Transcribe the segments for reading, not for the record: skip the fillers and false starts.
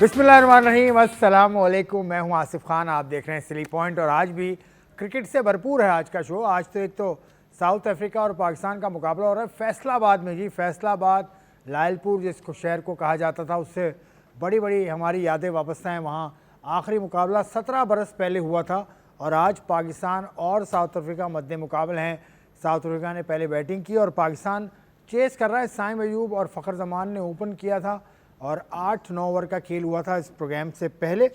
बिस्मिल्लाहिर्रहमानिर्रहीम, अस्सलाम वालेकुम। मैं हूं आसिफ खान, आप देख रहे हैं स्ली पॉइंट और आज भी क्रिकेट से भरपूर है आज का शो। आज तो एक तो साउथ अफ्रीका और पाकिस्तान का मुकाबला हो रहा है फैसलाबाद में जी। फैसलाबाद लायलपुर जिसको शहर को कहा जाता था, उससे बड़ी बड़ी हमारी यादें वापस हैं। वहाँ आखिरी मुकाबला 17 बरस पहले हुआ था और आज पाकिस्तान और साउथ अफ्रीका मध्य मुकाबले हैं। साउथ अफ्रीका ने पहले बैटिंग की और पाकिस्तान चेस कर रहा है। साइम अयूब और फ़खर जमान ने ओपन किया था और 8-9 ओवर का खेल हुआ था इस प्रोग्राम से पहले।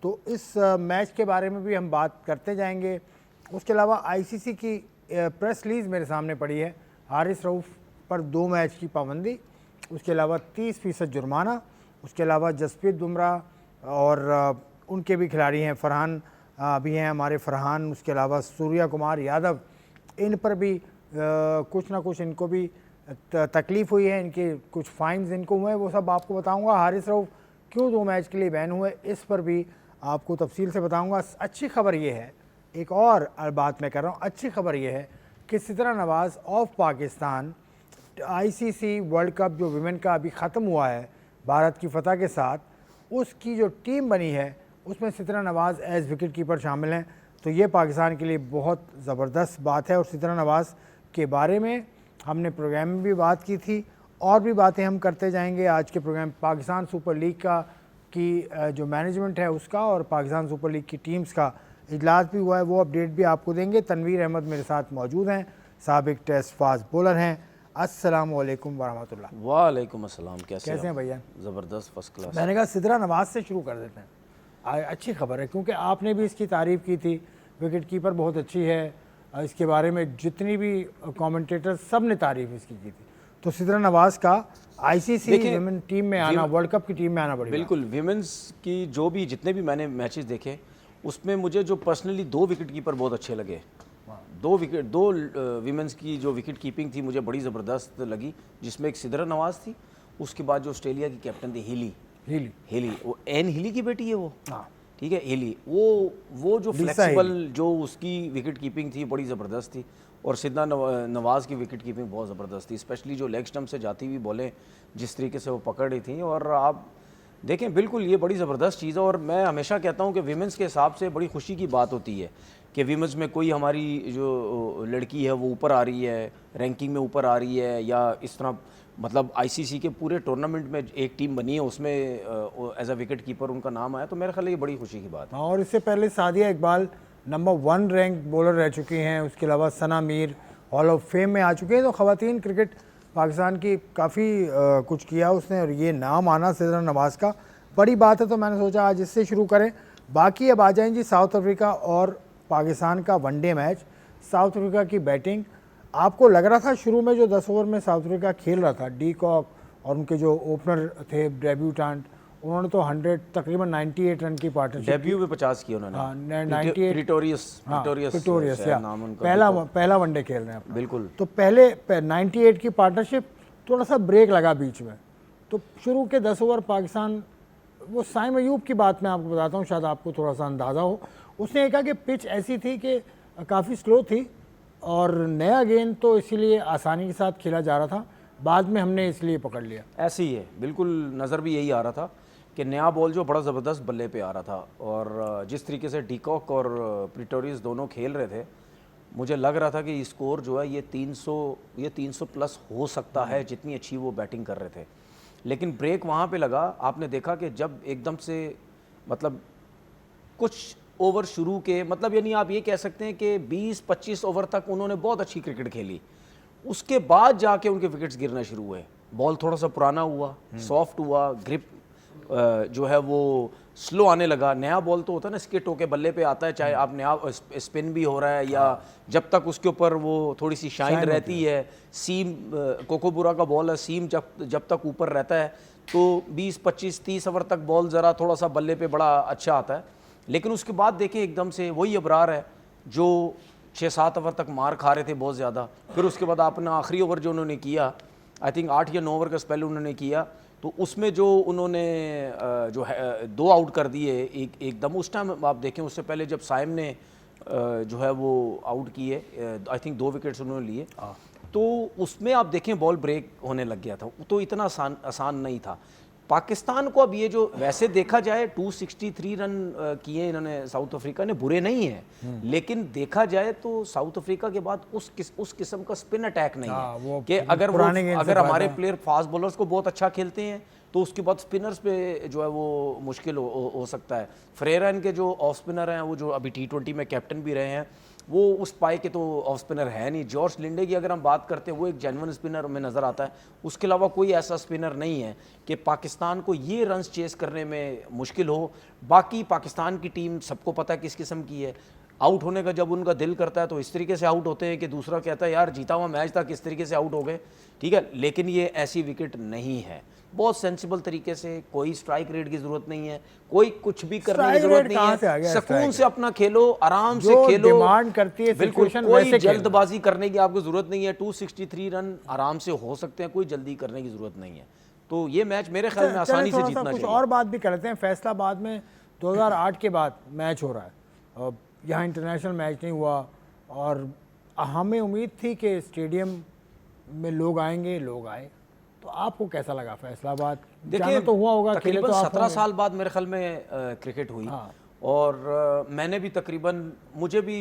तो इस मैच के बारे में भी हम बात करते जाएंगे। उसके अलावा आईसीसी की प्रेस रिलीज़ मेरे सामने पड़ी है। हारिस रऊफ़ पर 2 मैच की पाबंदी, उसके अलावा 30% जुर्माना, उसके अलावा जसप्रीत बुमराह और उनके भी खिलाड़ी हैं, फरहान भी हैं हमारे फरहान, उसके अलावा सूर्या कुमार यादव, इन पर भी कुछ ना कुछ इनको भी तकलीफ़ हुई है, इनके कुछ फाइन्स इनको हुए हैं, वो सब आपको बताऊंगा। हारिस रऊफ़ क्यों 2 मैच के लिए बैन हुए, इस पर भी आपको तफसील से बताऊंगा। अच्छी खबर ये है, एक और बात मैं कर रहा हूँ, अच्छी खबर ये है कि Sidra Nawaz of Pakistan ICC world cup जो विमेन का अभी ख़त्म हुआ है भारत की फ़तह के साथ, उसकी जो टीम बनी है उसमें सिद्रा नवाज़ एज़ विकेट कीपर शामिल हैं। तो ये पाकिस्तान के लिए बहुत ज़बरदस्त बात है और सिद्रा नवाज़ के बारे में हमने प्रोग्राम में भी बात की थी और भी बातें हम करते जाएंगे। आज के प्रोग्राम पाकिस्तान सुपर लीग का की जो मैनेजमेंट है उसका और पाकिस्तान सुपर लीग की टीम्स का इजलास भी हुआ है, वो अपडेट भी आपको देंगे। तनवीर अहमद मेरे साथ मौजूद हैं, साबिक टेस्ट फास्ट बॉलर हैं। अस्सलाम वालेकुम वरहमतुल्लाह। वालेकुम अस्सलाम। कैसे हैं भैया? ज़बरदस्त, फर्स्ट क्लास। मैंने कहा सिद्रा नवाज़ से शुरू कर देते हैं। अच्छी खबर है क्योंकि आपने भी इसकी तारीफ़ की थी, विकेट कीपर बहुत अच्छी है, इसके बारे में जितनी भी कमेंटेटर सब ने तारीफ इसकी की थी। तो सिद्रा नवाज़ का आईसीसी विमेन टीम में आना, वर्ल्ड कप की टीम में आना बड़ी बिल्कुल। विमेंस की जो भी जितने भी मैंने मैचेस देखे उसमें मुझे जो पर्सनली 2 विकेट कीपर बहुत अच्छे लगे। 2 विमेंस की जो विकेट कीपिंग थी मुझे बड़ी ज़बरदस्त लगी, जिसमें एक सिद्रा नवाज़ थी, उसके बाद जो ऑस्ट्रेलिया की कैप्टन थी हिली, वो एन हिली की बेटी है वो, ठीक है, हिली, वो जो फ्लेक्सिबल जो उसकी विकेट कीपिंग थी बड़ी ज़बरदस्त थी। और सिद्रा नवाज़ की विकेट कीपिंग बहुत ज़बरदस्त थी, स्पेशली जो लेग स्टम्प से जाती हुई बॉलें जिस तरीके से वो पकड़ रही थी। और आप देखें, बिल्कुल ये बड़ी ज़बरदस्त चीज़ है। और मैं हमेशा कहता हूँ कि विमेंस के हिसाब से बड़ी खुशी की बात होती है कि विमेंस में कोई हमारी जो लड़की है वो ऊपर आ रही है, रैंकिंग में ऊपर आ रही है, या इस तरह मतलब आईसीसी के पूरे टूर्नामेंट में एक टीम बनी है उसमें एज अ विकेट कीपर उनका नाम आया, तो मेरे ख्याल ये बड़ी खुशी की बात है। और इससे पहले Sadia Iqbal number 1 rank bowler रह चुकी हैं, उसके अलावा सना मीर हॉल ऑफ फेम में आ चुके हैं। तो ख़वातीन क्रिकेट पाकिस्तान की काफ़ी कुछ किया उसने और ये नाम आना सिद्रा नवाज़ का बड़ी बात है। तो मैंने सोचा आज इससे शुरू करें। बाकी अब आ जाएँ जी साउथ अफ्रीका और पाकिस्तान का वनडे मैच। साउथ अफ्रीका की बैटिंग, आपको लग रहा था शुरू में जो 10 ओवर में साउथ अफ्रीका खेल रहा था, डी कॉक और उनके जो ओपनर थे डेब्यूटेंट, उन्होंने तो 100 तकरीबन 98 रन की पार्टनरशिप, डेब्यू में 50 किया उन्होंने। हाँ 98, प्रिटोरियस नाम उनका, पहला वनडे खेल रहे हैं बिल्कुल। तो पहले 98 की पार्टनरशिप, थोड़ा सा ब्रेक लगा बीच में। तो शुरू के 10 ओवर पाकिस्तान, वो साइम अयूब की बात मैं आपको बताता हूँ, शायद आपको थोड़ा सा अंदाज़ा हो। उसने ये कहा कि पिच ऐसी थी कि काफ़ी स्लो थी और नया गेंद तो इसीलिए आसानी के साथ खेला जा रहा था, बाद में हमने इसलिए पकड़ लिया। ऐसे ही है, बिल्कुल नज़र भी यही आ रहा था कि नया बॉल जो बड़ा ज़बरदस्त बल्ले पे आ रहा था। और जिस तरीके से डीकॉक और प्रिटोरियस दोनों खेल रहे थे, मुझे लग रहा था कि स्कोर जो है ये 300 प्लस हो सकता है, जितनी अच्छी वो बैटिंग कर रहे थे। लेकिन ब्रेक वहाँ पे लगा, आपने देखा कि जब एकदम से मतलब कुछ ओवर शुरू के, मतलब यानी आप ये कह सकते हैं कि 20-25 ओवर तक उन्होंने बहुत अच्छी क्रिकेट खेली, उसके बाद जाके उनके विकेट्स गिरना शुरू हुए। बॉल थोड़ा सा पुराना हुआ, सॉफ्ट हुआ, ग्रिप जो है वो स्लो आने लगा। नया बॉल तो होता है ना, स्किट होके बल्ले पे आता है, चाहे आप नया स्पिन भी हो रहा है या जब तक उसके ऊपर वो थोड़ी सी शाइन रहती है। सीम कोकोबुरा का बॉल है, सीम जब तक ऊपर रहता है तो 20-25-30 ओवर तक बॉल ज़रा थोड़ा सा बल्ले पे बड़ा अच्छा आता है। लेकिन उसके बाद देखें एकदम से वही अबरार है जो 6-7 ओवर तक मार खा रहे थे बहुत ज़्यादा। फिर उसके बाद अपना आखिरी ओवर जो उन्होंने किया, आई थिंक 8 या 9 ओवर का स्पेल उन्होंने किया, तो उसमें जो उन्होंने जो है 2 आउट कर दिए एकदम। उस टाइम आप देखें, उससे पहले जब साइम ने जो है वो आउट किए, आई थिंक 2 विकेट्स उन्होंने लिए, तो उसमें आप देखें बॉल ब्रेक होने लग गया था। तो इतना आसान नहीं था। पाकिस्तान को अब ये जो वैसे देखा जाए 263 रन किए इन्होंने साउथ अफ्रीका ने, बुरे नहीं है, लेकिन देखा जाए तो साउथ अफ्रीका के बाद उस किस्म का स्पिन अटैक नहीं है कि अगर हमारे प्लेयर फास्ट बॉलर्स को बहुत अच्छा खेलते हैं तो उसके बाद स्पिनर्स पे जो है वो मुश्किल हो सकता है। फ्रेरा इनके जो ऑफ स्पिनर हैं, वो जो अभी T20 में कैप्टन भी रहे हैं, वो उस पाए के तो ऑफ स्पिनर है नहीं। जॉर्ज लिंडे की अगर हम बात करते हैं, वो एक जेन्युइन स्पिनर में नज़र आता है। उसके अलावा कोई ऐसा स्पिनर नहीं है कि पाकिस्तान को ये रन्स चेस करने में मुश्किल हो। बाकी पाकिस्तान की टीम सबको पता है किस किस्म की है। आउट होने का जब उनका दिल करता है तो इस तरीके से आउट होते हैं कि दूसरा कहता है यार जीता हुआ मैच था, किस तरीके से आउट हो गए, ठीक है। लेकिन ये ऐसी विकेट नहीं है, बहुत सेंसिबल तरीके से, कोई स्ट्राइक रेट की जरूरत नहीं है, कोई कुछ भी करने की जरूरत नहीं है। सुकून से अपना खेलो, आराम से खेलो, डिमांड करती है बिल्कुल कोई जल्दबाजी करने की आपको जरूरत नहीं है। 263 रन आराम से हो सकते हैं, कोई जल्दी करने की जरूरत नहीं है। तो ये मैच मेरे ख्याल में आसानी से जीतना चाहिए। और बात भी करते हैं, फैसलाबाद में 2008 के बाद मैच हो रहा है, यहाँ इंटरनेशनल मैच नहीं हुआ और हमें उम्मीद थी कि स्टेडियम में लोग आएंगे, लोग आए। तो आपको कैसा लगा फैसलाबाद? देखिए तो हुआ होगा, तकरीबन 17 साल बाद मेरे ख्याल में क्रिकेट हुई। हाँ। और मैंने भी मुझे भी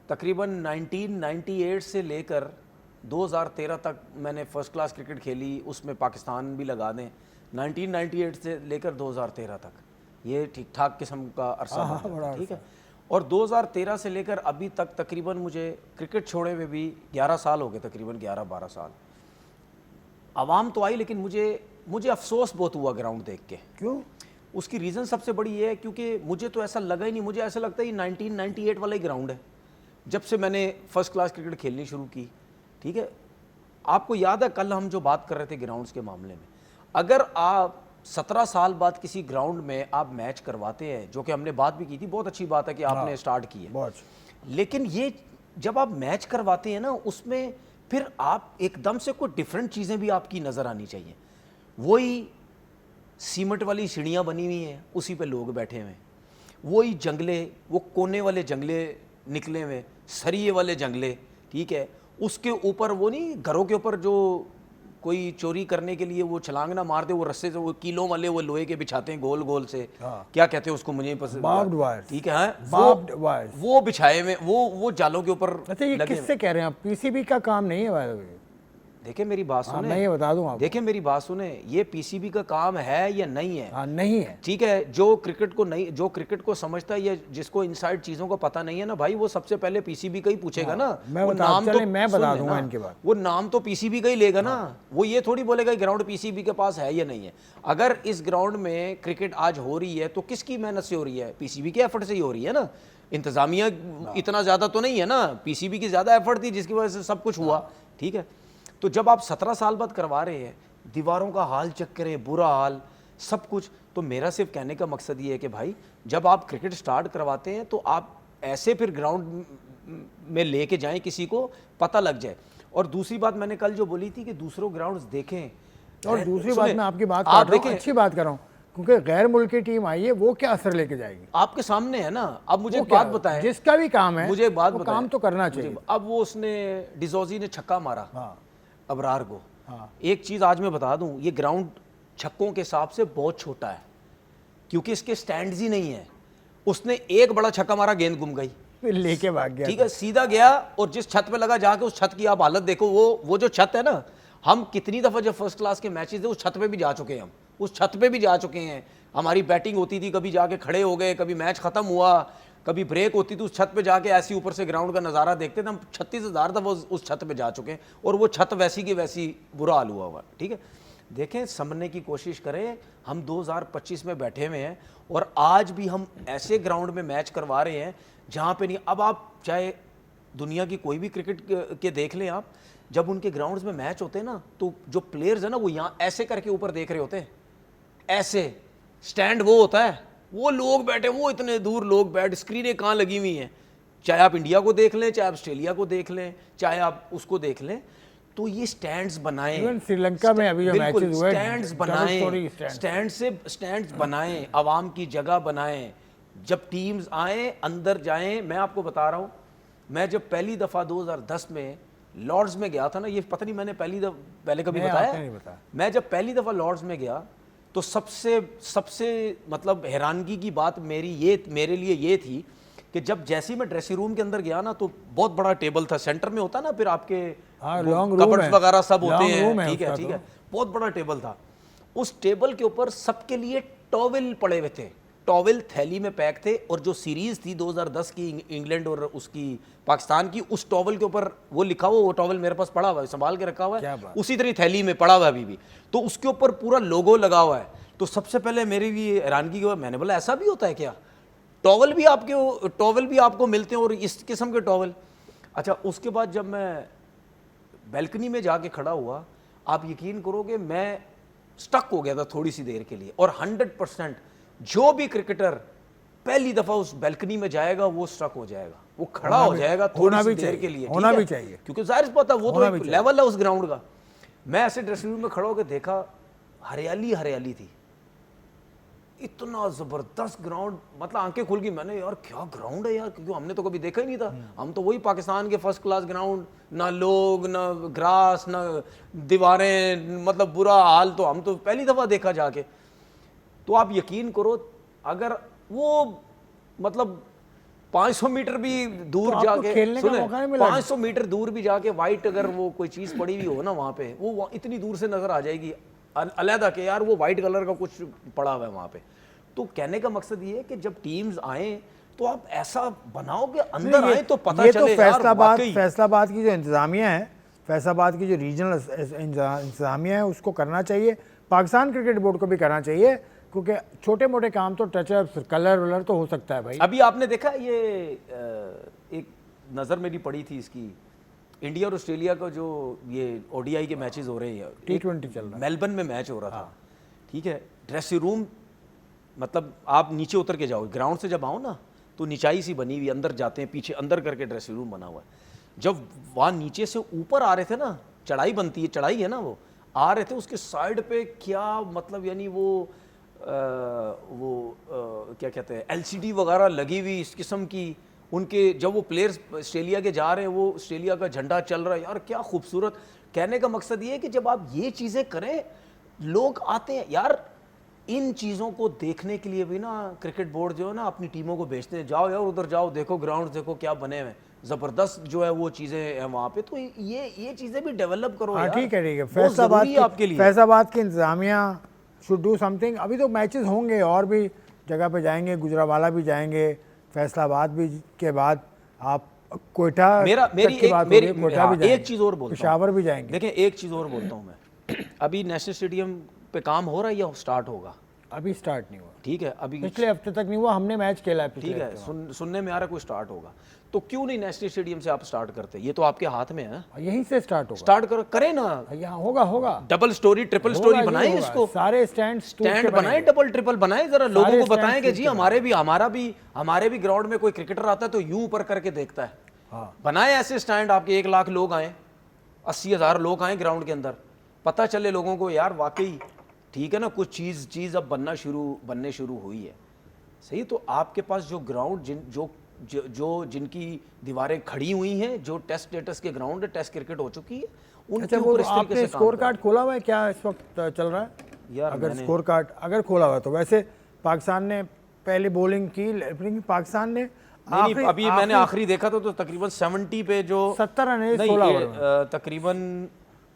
तकरीबन 1998 से लेकर 2013 तक मैंने फर्स्ट क्लास क्रिकेट खेली, उसमें पाकिस्तान भी लगा दें। 1998 से लेकर 2013 तक ये ठीक ठाक किस्म का अरसा बना, ठीक है। और 2013 से लेकर अभी तक तकरीबन मुझे क्रिकेट छोड़े हुए भी 11 साल हो गए, तकरीबन 11-12 साल। आवाम तो आई, लेकिन मुझे अफसोस बहुत हुआ ग्राउंड देख के। क्यों? उसकी रीज़न सबसे बड़ी ये है क्योंकि मुझे तो ऐसा लगा ही नहीं, मुझे ऐसा लगता है ये 1998 वाला ही ग्राउंड है जब से मैंने फर्स्ट क्लास क्रिकेट खेलनी शुरू की, ठीक है। आपको याद है कल हम जो बात कर रहे थे ग्राउंड्स के मामले में, अगर आप 17 साल बाद किसी ग्राउंड में आप मैच करवाते हैं, जो कि हमने बात भी की थी, बहुत अच्छी बात है कि आपने स्टार्ट की है, लेकिन ये जब आप मैच करवाते हैं ना, उसमें फिर आप एकदम से कोई डिफरेंट चीज़ें भी आपकी नज़र आनी चाहिए। वही सीमेंट वाली सीढ़ियाँ बनी हुई हैं, उसी पे लोग बैठे हुए हैं, वही जंगले, वो कोने वाले जंगले निकले हुए, सरिये वाले जंगले, ठीक है। उसके ऊपर वो नहीं, घरों के ऊपर जो कोई चोरी करने के लिए वो छलांग ना मार दे, वो रस्से से, वो कीलों वाले वो लोहे के बिछाते हैं गोल गोल से, क्या कहते हैं उसको, मुझे पसंद, ठीक है, वो बिछाए में, वो जालों के ऊपर। अच्छा, ये किससे कह रहे हैं आप? पीसीबी का काम नहीं है। देखिए मेरी बात सुने, मैं ये बता दूं आपको, देखिए मेरी बात सुने, ये पीसीबी का काम है या नहीं है? नहीं है, ठीक है। जो क्रिकेट को समझता है या जिसको इनसाइड चीजों को पता नहीं है ना भाई, वो सबसे पहले पीसीबी का ही पूछेगा ना। मैं बता दूंगा इनके बाद, वो नाम तो पीसीबी का ही लेगा ना। वो ये थोड़ी बोलेगा ग्राउंड पीसीबी के पास है या नहीं है। अगर इस ग्राउंड में क्रिकेट आज हो रही है तो किसकी मेहनत से हो रही है? पीसीबी के एफर्ट से ही हो रही है ना। इंतजामिया इतना ज्यादा तो नहीं है ना, पीसीबी की ज्यादा एफर्ट थी जिसकी वजह से सब कुछ हुआ, ठीक है। तो जब आप 17 साल बाद करवा रहे हैं, दीवारों का हाल चेक करें, बुरा हाल, सब कुछ, तो मेरा सिर्फ कहने का मकसद ये है कि भाई जब आप क्रिकेट स्टार्ट करवाते हैं तो आप ऐसे फिर ग्राउंड में लेके जाएं, किसी को पता लग जाए। और दूसरी बात मैंने कल जो बोली थी कि दूसरों ग्राउंड्स देखें, और दूसरी बात मैं आपकी बात कर रहा हूं, अच्छी बात कर रहा हूं, क्योंकि गैर मुल्क की टीम आई है, वो क्या असर लेके जाएगी? आपके सामने है ना। अब मुझे बात बताएं, जिसका भी काम है मुझे बात बताएं, काम तो करना चाहिए। अब वो उसने डिजोजी ने छक्का मारा अबरार को। एक चीज आज मैं बता दूं, ये ग्राउंड छक्कों के हिसाब से बहुत छोटा है क्योंकि इसके स्टैंड्स ही नहीं है। उसने एक बड़ा छक्का मारा, गेंद गुम गई, लेके भाग गया, ठीक है, सीधा गया और जिस छत पे लगा, जाके उस छत की आप हालत देखो। वो जो छत है ना, हम कितनी दफा जब फर्स्ट क्लास के मैचेस थे उस छत पे भी जा चुके हैं, हम उस छत पे भी जा चुके हैं। हमारी बैटिंग होती थी, कभी जाके खड़े हो गए, कभी मैच खत्म हुआ, कभी ब्रेक होती थी, उस छत पे जाके ऐसी ऊपर से ग्राउंड का नज़ारा देखते थे। हम 36,000 दफ़ा उस छत पे जा चुके हैं और वो छत वैसी की वैसी बुरा हाल हुआ, ठीक है। देखें, समझने की कोशिश करें, हम 2025 में बैठे हुए हैं और आज भी हम ऐसे ग्राउंड में मैच करवा रहे हैं जहाँ पे नहीं। अब आप चाहे दुनिया की कोई भी क्रिकेट के देख लें आप, जब उनके ग्राउंड्स में मैच होते हैं ना, तो जो प्लेयर्स हैं ना, वो यहाँ ऐसे करके ऊपर देख रहे होते हैं, ऐसे स्टैंड वो होता है, वो लोग बैठे, वो इतने दूर लोग बैठ, स्क्रीनें कहाँ लगी हुई हैं, चाहे आप इंडिया को देख लें, चाहे आप ऑस्ट्रेलिया को देख लें, चाहे आप उसको देख लें, तो ये स्टैंड्स बनाएं। श्रीलंका में अभी जो मैचेस हुए, स्टैंड्स बनाएं, स्टैंड्स बनाएं, आवाम की जगह बनाएं। जब टीम्स आए, अंदर जाएं। मैं आपको बता रहा हूँ, मैं जब पहली दफ़ा 2010 में लॉर्ड्स में गया था ना, ये पता नहीं मैंने पहले कभी बताया? नहीं बताया। मैं जब पहली दफ़ा लॉर्ड्स में गया तो सबसे सबसे मतलब हैरानगी की बात मेरे लिए ये थी कि जब जैसे ही मैं ड्रेसिंग रूम के अंदर गया ना, तो बहुत बड़ा टेबल था, सेंटर में होता ना फिर आपके हाँ, लॉन्ग रूम कबर्ड्स है, वगैरह सब होते लॉन्ग रूम हैं, है ठीक है उसका ठीक तो। है, बहुत बड़ा टेबल था। उस टेबल के ऊपर सबके लिए टॉवेल पड़े हुए थे, टॉवेल थैली में पैक थे, और जो सीरीज थी 2010 की इंग्लैंड और उसकी पाकिस्तान की, उस टॉवेल के ऊपर वो लिखा हुआ, वो टॉवेल मेरे पास पड़ा हुआ है, संभाल के रखा हुआ क्या है, बात। उसी तरह थैली में पड़ा हुआ है अभी भी, तो उसके ऊपर पूरा लोगो लगा हुआ है। तो सबसे पहले मेरी भी हैरानगी हुआ, मैंने बोला ऐसा भी होता है क्या, टॉवेल भी आपको मिलते हैं और इस किस्म के टॉवेल। अच्छा, उसके बाद जब मैं बैल्कनी में जाके खड़ा हुआ, आप यकीन करोगे मैं स्टक हो गया था थोड़ी सी देर के लिए, और 100% जो भी क्रिकेटर पहली दफा उस बैल्कनी में जाएगा वो स्टक हो जाएगा, वो खड़ा हो जाएगा थोड़ी सी देर के लिए, होना ठीक भी है? चाहिए, क्योंकि जाहिर सी बात है वो तो होना एक भी चाहिए। लेवल है उस ग्राउंड का। मैं ऐसे ड्रेसिंग रूम में खड़ा होकर देखा, हरियाली हरियाली थी, इतना जबरदस्त ग्राउंड, मतलब आंखें खुल गई, मैंने यार क्या ग्राउंड है यार, क्योंकि हमने तो कभी देखा ही नहीं था, हम तो वही पाकिस्तान के फर्स्ट क्लास ग्राउंड, ना लोग ना ग्रास ना दीवारें, मतलब बुरा हाल, तो हम तो पहली दफा देखा जाके। तो आप यकीन करो, अगर वो मतलब 500 मीटर भी दूर तो आपको जाके खेलने का सुने, मौका नहीं मिला? 500 मीटर दूर भी जाके वाइट अगर वो कोई चीज पड़ी हुई हो ना वहां पे, वो इतनी दूर से नजर आ जाएगी अलहदा के यार वो वाइट कलर का कुछ पड़ा हुआ है वहां पे। तो कहने का मकसद ये है कि जब टीम्स आए तो आप ऐसा बनाओ कि अंदर आए तो पता ये चले तो यार फैसलाबाद वाकई। की जो इंतजामिया है, फैसलाबाद की जो रीजनल इंतजामिया है, उसको करना चाहिए, पाकिस्तान क्रिकेट बोर्ड को भी करना चाहिए, क्योंकि छोटे मोटे काम तो टचअप्स कलर वलर तो हो सकता है भाई। अभी आपने देखा ये एक नज़र मेरी पड़ी थी इसकी, इंडिया और ऑस्ट्रेलिया का जो ये ओडीआई के मैचेस हो रहे हैं, T20 चल रहा है, मेलबर्न में मैच हो रहा था, ठीक है, ड्रेसिंग रूम, मतलब आप नीचे उतर के जाओ, ग्राउंड से जब आओ ना तो निचाई सी बनी हुई, अंदर जाते हैं पीछे अंदर करके ड्रेसिंग रूम बना हुआ है। जब वहाँ नीचे से ऊपर आ रहे थे ना, चढ़ाई बनती है, चढ़ाई है ना, वो आ रहे थे उसके साइड पे क्या मतलब, यानी वो क्या कहते हैं, एलसीडी वगैरह लगी हुई इस किस्म की, उनके जब वो प्लेयर्स ऑस्ट्रेलिया के जा रहे हैं, वो ऑस्ट्रेलिया का झंडा चल रहा है, यार क्या खूबसूरत। कहने का मकसद ये है कि जब आप ये चीज़ें करें, लोग आते हैं यार, इन चीज़ों को देखने के लिए भी ना क्रिकेट बोर्ड जो है ना अपनी टीमों को भेजते हैं, जाओ यार उधर जाओ, देखो ग्राउंड देखो क्या बने हुए हैं, ज़बरदस्त जो है वो चीज़ें हैं वहाँ पे। तो ये चीज़ें भी डेवलप करो हाँ यार, ठीक है, ठीक है, बहुत ज़रूरी है आपके लिए। फैसलाबाद की इंतजामिया शुड डू समथिंग। अभी तो मैचेस होंगे और भी जगह पे जाएंगे, गुजरावाला भी जाएंगे, फैसलाबाद भी के बाद आप कोयटा एक चीज़ और बोलता हूँ, पेशावर भी जाएंगे। देखिए एक चीज़ और बोलता हूँ मैं, अभी नेशनल स्टेडियम पे काम हो रहा है या स्टार्ट होगा? अभी स्टार्ट नहीं हुआ, ठीक है, अभी पिछले हफ्ते तक नहीं हुआ, हमने मैच खेला है पिछले ठीक है, सुनने में आ रहा है कोई स्टार्ट होगा, तो क्यों नहीं नेशनल स्टेडियम से आप स्टार्ट करते? ये तो आपके हाथ में है, हफ्ते। यहीं से स्टार्ट होगा, स्टार्ट करें ना, यहाँ होगा डबल स्टोरी ट्रिपल स्टोरी बनाएं इसको, सारे स्टैंड बनाएं, डबल ट्रिपल बनाएं, जरा लोगों को stand बताएं कि टूट जी के हमारे भी ग्राउंड में कोई क्रिकेटर आता है तो यूं ऊपर करके देखता है। हाँ। बनाए ऐसे स्टैंड, आपके 1 लाख लोग आए, 80,000 लोग आए ग्राउंड के अंदर, पता चले लोगों को यार वाकई ठीक है ना, कुछ चीज़ अब बनने शुरू हुई है, सही। तो आपके पास जो ग्राउंड जिनकी दीवारें खड़ी हुई हैं, जो टेस्ट स्टेटस के ग्राउंड है, टेस्ट क्रिकेट हो चुकी है, उनके अच्छा, वो ऊपर इस तरीके आपने से स्कोर कार्ड खोला हुआ है क्या इस वक्त चल रहा है? यार अगर स्कोर कार्ड अगर खोला हुआ है तो वैसे पाकिस्तान ने पहले बॉलिंग की, लेकिन पाकिस्तान ने अभी मैंने आखिरी देखा तो तकरीबन 70 पे जो 70 रन है, 16 ओवर तकरीबन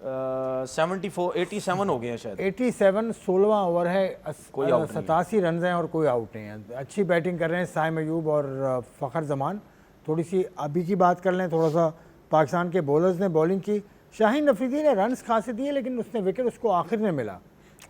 87 हो गए हैं शायद, 87 16वां ओवर है, कोई आउट नहीं 87 रन हैं और कोई आउट नहीं है। अच्छी बैटिंग कर रहे हैं साइम अयूब और फ़खर जमान। थोड़ी सी अभी की बात कर लें, थोड़ा सा पाकिस्तान के बॉलर्स ने बॉलिंग की, शाहीन अफरीदी ने रन्स खासे दिए लेकिन उसने विकेट उसको आखिर में मिला।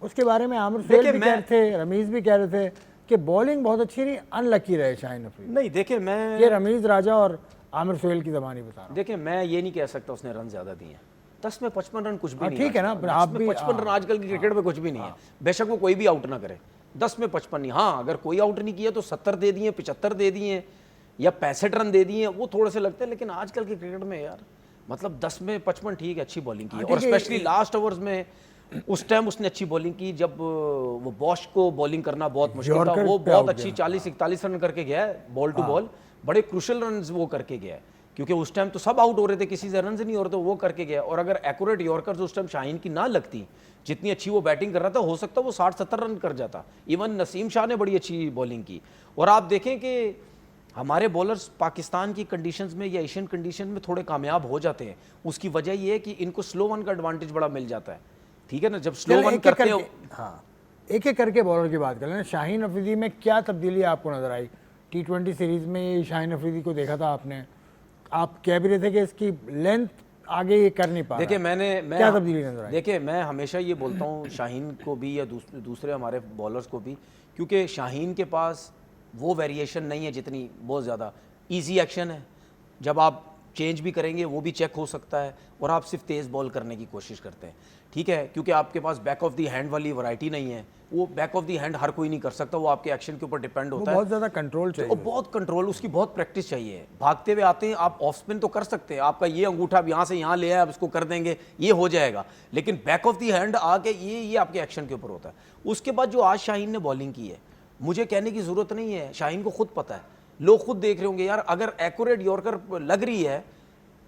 उसके बारे में आमिर सुहेल भी कह रहे थे, रमीज़ भी कह रहे थे कि बॉलिंग बहुत अच्छी रही, अनलकी रहे शाहीन अफरीदी। नहीं देखिए, मैं ये रमीज़ राजा और आमिर सुहेल की ज़बानी बता रहा हूँ। देखिए मैं ये नहीं कह सकता उसने रन ज़्यादा दिए हैं, 10 में 55 रन कुछ भी नहीं, ठीक है ना, आप भी 55 रन आजकल की क्रिकेट में कुछ भी नहीं है, बेशक वो कोई भी आउट ना करे, 10 में 55 नहीं। हाँ, अगर कोई आउट नहीं किया तो 70 दे दिए, 75 दे दिए या 65 रन दे दिए, वो थोड़े से लगते हैं, लेकिन आजकल की क्रिकेट में यार मतलब 10 में 55 ठीक है, अच्छी बॉलिंग की है, और स्पेशली लास्ट ओवर्स में उस टाइम उसने अच्छी बॉलिंग की जब वो बॉश को बॉलिंग करना बहुत मुश्किल था, वो बहुत अच्छी 40-41 रन करके गया है बॉल टू बॉल, बड़े क्रूशल रन वो करके गया है। क्योंकि उस टाइम तो सब आउट हो रहे थे, किसी से रन नहीं हो रहे थे, वो करके गया। और अगर एक्यूरेट यॉर्कर्स उस टाइम शाहीन की ना लगती, जितनी अच्छी वो बैटिंग कर रहा था, हो सकता वो 60-70 रन कर जाता। इवन नसीम शाह ने बड़ी अच्छी बॉलिंग की। और आप देखें कि हमारे बॉलर्स पाकिस्तान की कंडीशंस में या एशियन कंडीशन में थोड़े कामयाब हो जाते हैं। उसकी वजह ये है कि इनको स्लो वन का एडवांटेज बड़ा मिल जाता है, ठीक है ना। जब स्लो वन करते हो, हाँ, एक एक करके बॉलर की बात कर लें। शाहीन अफरीदी में क्या तब्दीली आपको नजर आई? T20 सीरीज में ये शाहीन अफरीदी को देखा था आपने, आप कह भी रहे थे कि इसकी लेंथ आगे ये कर नहीं पा देखिए रहा। मैं क्या तब्दीली नजर आई? देखिए मैं हमेशा ये बोलता हूँ शाहीन को भी या दूसरे हमारे बॉलर्स को भी, क्योंकि शाहीन के पास वो वेरिएशन नहीं है जितनी, बहुत ज़्यादा इजी एक्शन है। जब आप चेंज भी करेंगे वो भी चेक हो सकता है, और आप सिर्फ तेज़ बॉल करने की कोशिश करते हैं, ठीक है। क्योंकि आपके पास बैक ऑफ द हैंड वाली वैरायटी नहीं है। वो बैक ऑफ द हैंड हर कोई नहीं कर सकता, वो आपके एक्शन के ऊपर डिपेंड होता है। बहुत ज़्यादा कंट्रोल चाहिए, और बहुत कंट्रोल, उसकी बहुत प्रैक्टिस चाहिए। भागते हुए आते हैं आप, ऑफ स्पिन तो कर सकते हैं, आपका ये अंगूठा अब यहाँ से यहाँ ले आए, आप इसको कर देंगे, ये हो जाएगा। लेकिन बैक ऑफ द हैंड आके ये आपके एक्शन के ऊपर होता है। उसके बाद जो आज शाहीन ने बॉलिंग की है, मुझे कहने की ज़रूरत नहीं है, शाहीन को खुद पता है, लोग खुद देख रहे होंगे यार, अगर एक्यूरेट यॉर्कर लग रही है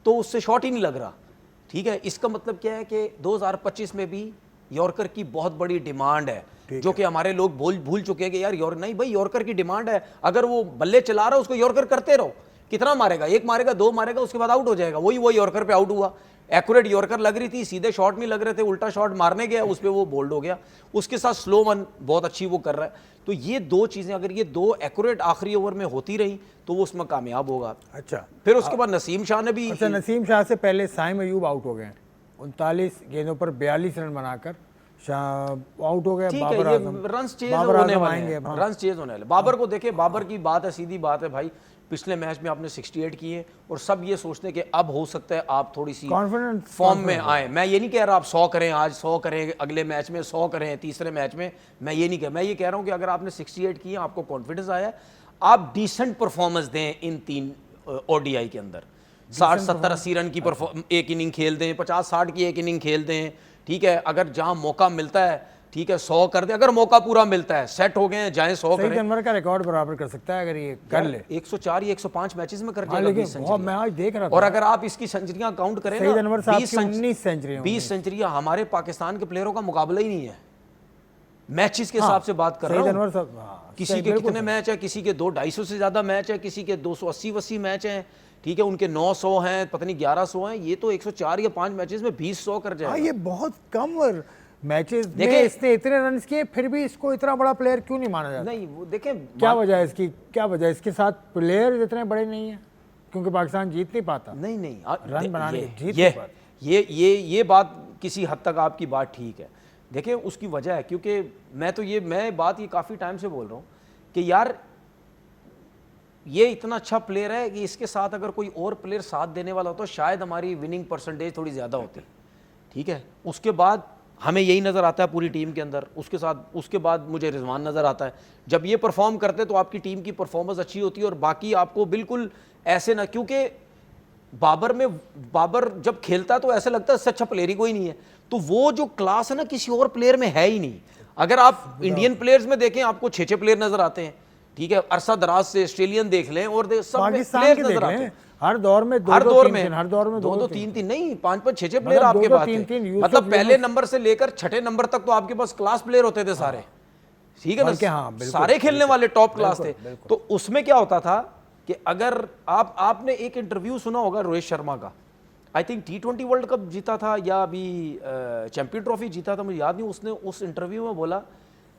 तो उससे शॉट ही नहीं लग रहा, ठीक है। इसका मतलब क्या है कि 2025 में भी यॉर्कर की बहुत बड़ी डिमांड है, जो कि हमारे लोग भूल चुके हैं कि यार नहीं भाई, यॉर्कर की डिमांड है। अगर वो बल्ले चला रहा है उसको यॉर्कर करते रहो, कितना मारेगा, एक मारेगा, दो मारेगा, उसके बाद आउट हो जाएगा। वो यॉर्कर पे आउट हुआ। एक्यूरेट यॉर्कर लग रही थी, सीधे शॉट नहीं लग रहे थे, उल्टा शॉट मारने गया, उस पर वो बोल्ड हो गया। उसके साथ स्लो वन बहुत अच्छी वो कर रहा है। तो ये दो चीज़ें, अगर ये दो एक्यूरेट आखिरी ओवर में होती रही तो वो उसमें कामयाब होगा। अच्छा, फिर उसके बाद नसीम शाह ने भी, अच्छा, नसीम शाह से पहले साइम अयूब आउट हो गए, 39 गेंदों पर 42 रन बनाकर शाह आउट हो गए। ठीक बाबर है, ये आजम, रन चेज बाबर होने आजम वाले आएंगे, हैं, हाँ। रन चेज होने वाले। बाबर को देखे, बाबर की बात है, सीधी बात है भाई, पिछले मैच में आपने 68 किए और सब ये सोचते हैं कि अब हो सकता है आप थोड़ी सी कॉन्फिडेंस फॉर्म में आए। मैं ये नहीं कह रहा आप 100 करें, आज 100 करें, अगले मैच में 100 करें, तीसरे मैच में, मैं ये नहीं कह, मैं ये कह रहा हूँ कि अगर आपने 68 किए, आपको कॉन्फिडेंस आया, आप डिसेंट परफॉर्मेंस दें इन 3 ODI के अंदर। 60, 70, 80 रन की एक इनिंग खेल दें, 50, 60 की एक इनिंग खेल दें, ठीक है। अगर जहां मौका मिलता है, ठीक है, 100 कर दे, अगर मौका पूरा मिलता है, सेट हो गए हैं, जाएं 100 करें। जनवर का रिकॉर्ड बराबर कर सकता है अगर ये कर ले। 104 या 105 मैचेस में कर हाँ, जाएगा, 20 लेकिन सेंचुरी। मैं आज देख रहा था, और अगर आप इसकी सेंचुरियां काउंट करें सईद ना, अनवर साहब की 19 सेंचुरी, 20 सेंचुरियां हमारे पाकिस्तान के प्लेयरों का मुकाबला ही नहीं है। मैचेस के हिसाब से बात कर रहा सईद हूं। अनवर साहब, हाँ, किसी के कितने मैच है, किसी के 200-250 से ज्यादा मैच है, किसी के 280 मैच हैं, ठीक है, उनके 900 हैं, पता नहीं 1100 हैं। ये तो 104 या 5 मैचेस में 20-100 कर जाएगा। हाँ, ये बहुत कम मैचेस में इसने इतने रन किए, फिर भी इसको इतना बड़ा प्लेयर क्यों नहीं माना जाता? नहीं, वो देखें क्या वजह है इसकी, क्या वजह है? इसके साथ प्लेयर इतने बड़े नहीं है क्योंकि पाकिस्तान जीत नहीं पाता। नहीं रन बनाने जीत नहीं पाता। ये बात किसी हद तक आपकी बात ठीक है। देखिए उसकी वजह है, क्योंकि मैं बात ये काफ़ी टाइम से बोल रहा हूँ कि यार ये इतना अच्छा प्लेयर है कि इसके साथ अगर कोई और प्लेयर साथ देने वाला हो तो शायद हमारी विनिंग परसेंटेज थोड़ी ज़्यादा होती, ठीक है। उसके बाद हमें यही नज़र आता है पूरी टीम के अंदर। उसके बाद मुझे रिजवान नज़र आता है। जब ये परफॉर्म करते तो आपकी टीम की परफॉर्मेंस अच्छी होती है, और बाकी आपको बिल्कुल ऐसे ना, क्योंकि बाबर जब खेलता है तो ऐसा लगता है इससे अच्छा प्लेयर ही कोई नहीं है। तो वो जो क्लास है ना, किसी और प्लेयर में है ही नहीं। अगर आप इंडियन प्लेयर्स में देखें, आपको 6-6 प्लेयर नजर आते हैं, ठीक है। अरसा दराज से ऑस्ट्रेलियन देख लें और सब प्लेयर नजर आते हैं। हर दौर में हर दौर में 2-2 नहीं, 5-5 6-6 प्लेयर आपके पास थे। मतलब पहले नंबर से लेकर छठे नंबर तक तो आपके पास क्लास प्लेयर होते थे सारे, ठीक है ना, सारे खेलने वाले टॉप क्लास थे। तो उसमें क्या होता था कि अगर आपने एक इंटरव्यू सुना होगा रोहित शर्मा का, I think T20 world cup जीता था या अभी चैंपियन ट्रॉफी जीता था, मुझे याद नहीं। उसने उस इंटरव्यू में बोला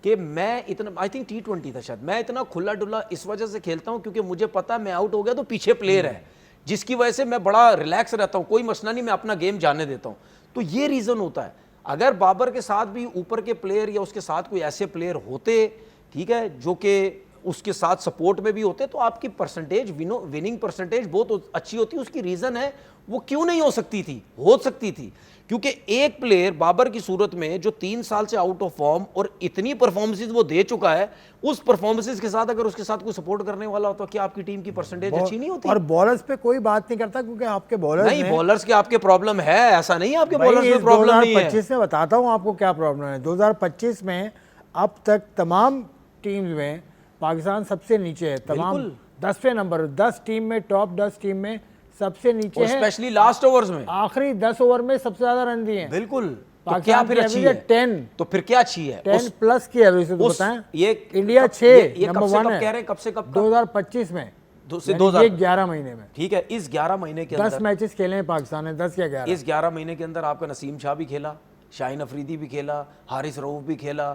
कि मैं इतना, आई थिंक T20 था शायद, मैं इतना खुला डुला इस वजह से खेलता हूं क्योंकि मुझे पता है मैं आउट हो गया तो पीछे प्लेयर है, जिसकी वजह से मैं बड़ा रिलैक्स रहता हूं, कोई मसला नहीं, मैं अपना गेम जाने देता हूं। तो ये रीज़न होता है। अगर बाबर के साथ भी ऊपर के प्लेयर या उसके साथ कोई ऐसे प्लेयर होते, ठीक है, जो कि उसके साथ सपोर्ट में भी होते, तो आपकी परसेंटेज, विनिंग परसेंटेज बहुत अच्छी होती। उसकी रीज़न है वो क्यों नहीं हो सकती थी, हो सकती थी, क्योंकि एक प्लेयर बाबर की सूरत में जो 3 साल से आउट ऑफ फॉर्म और इतनी परफॉर्मेंसेस वो दे चुका है, उस परफॉर्मेंसेस के साथ अगर उसके साथ कोई सपोर्ट करने वाला हो तो क्या आपकी टीम की परसेंटेज अच्छी नहीं होती? और बॉलर्स पे कोई बात नहीं करता क्योंकि आपके बॉलर्स नहीं, बॉलर्स के आपके प्रॉब्लम है, ऐसा नहीं है आपके बॉलर्स में प्रॉब्लम नहीं है। 2025 में बताता हूं आपको क्या प्रॉब्लम है। 2025 में अब तक तमाम टीम्स में पाकिस्तान सबसे नीचे है, तमाम 10वें नंबर, 10 टीम में, टॉप 10 टीम में सबसे नीचे और है, स्पेशली लास्ट ओवर्स में, आखिरी 10 ओवर में सबसे ज्यादा रन दिए हैं। बिल्कुल। तो पाकिस्तान क्या फिर की अच्छी एवरेज है? 10, तो फिर क्या अच्छी है? 10 प्लस की एवरेज तो उस बताएं। ये इंडिया कब- 6 ये नंबर कब से 1 कब है कह रहे हैं, कब से कब का? 2025 में, से यानी 2000 ये 11 महीने में ठीक है, इस 11 महीने के 10 अंदर, मैचेस खेले हैं पाकिस्तान ने, 10 या 11। इस 11 महीने के अंदर आपका नसीम शाह भी खेला, शाहीन अफरीदी भी खेला, हारिस रऊफ भी खेला,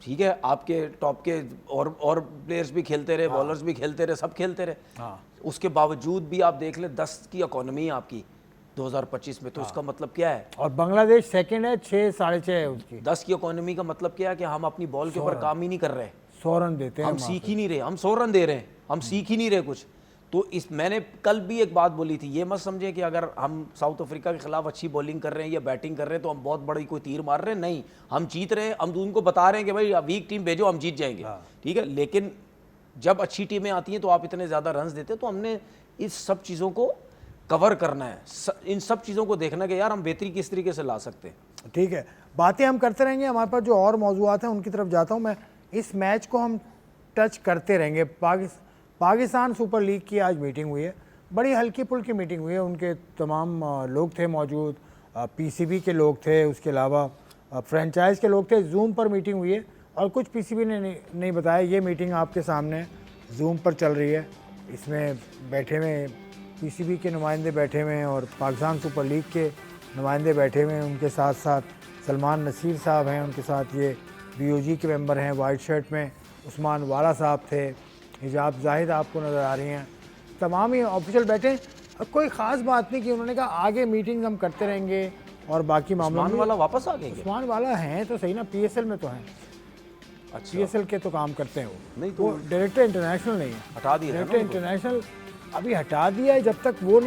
ठीक है, आपके टॉप के और प्लेयर्स भी खेलते रहे, बॉलर्स भी खेलते रहे, सब खेलते रहे। हाँ। उसके बावजूद भी आप देख ले 10 की इकोनॉमी है आपकी 2025 में, तो इसका मतलब क्या है? और बांग्लादेश सेकंड है, 6 6.5 है उसकी। 10 की इकोनॉमी का मतलब क्या है कि हम अपनी बॉल के ऊपर काम ही नहीं कर रहे, 100 रन देते हैं हम सीख ही नहीं रहे, हम 100 रन दे रहे हैं, हम सीख ही नहीं रहे कुछ। तो इस मैंने कल भी एक बात बोली थी, ये मत समझे कि अगर हम साउथ अफ्रीका के खिलाफ अच्छी बॉलिंग कर रहे हैं या बैटिंग कर रहे हैं तो हम बहुत बड़ी कोई तीर मार रहे हैं, नहीं, हम जीत रहे हैं, हम उनको बता रहे हैं कि भाई वीक टीम भेजो, हम जीत जाएंगे, ठीक है। लेकिन जब अच्छी टीमें आती हैं तो आप इतने ज़्यादा रन्स देते हैं, तो हमने इस सब चीज़ों को कवर करना है, इन सब चीज़ों को देखना कि यार हम बेहतरी किस तरीके से ला सकते हैं। ठीक है, बातें हम करते रहेंगे, हमारे पास जो और मौजूआत हैं उनकी तरफ जाता हूं मैं। इस मैच को हम टच करते रहेंगे। पाकिस्तान सुपर लीग की आज मीटिंग हुई है, बड़ी हल्की फुल्की मीटिंग हुई है, उनके तमाम लोग थे मौजूद, पीसीबी के लोग थे, उसके अलावा फ्रेंचाइज के लोग थे। जूम पर मीटिंग हुई है और कुछ पीसीबी ने नहीं बताया। ये मीटिंग आपके सामने जूम पर चल रही है, इसमें बैठे हुए पीसीबी के नुमाइंदे बैठे हुए हैं और पाकिस्तान सुपर लीग के नुमाइंदे बैठे हुए हैं। उनके साथ साथ सलमान नसीर साहब हैं, उनके साथ ये बीओजी के मेंबर हैं, वाइट शर्ट में उस्मान वाला साहब थे, हिजाब जाहिद आपको नज़र आ रही हैं, तमाम ही ऑफिशियल बैठे। अब कोई ख़ास बात नहीं कि उन्होंने कहा आगे मीटिंग हम करते रहेंगे और बाकी मामलों उस्मान में। वाला वापस आ गए क्या? उस्मान वाला हैं तो सही ना, पीएसएल में तो हैं, अच्छा, पीएसएल के तो काम करते हैं वो, नहीं तो वो डायरेक्टर इंटरनेशनल नहीं है, हटा दिया था ना डायरेक्टर उनको। इंटरनेशनल अभी हटा दिया है, जब तक वो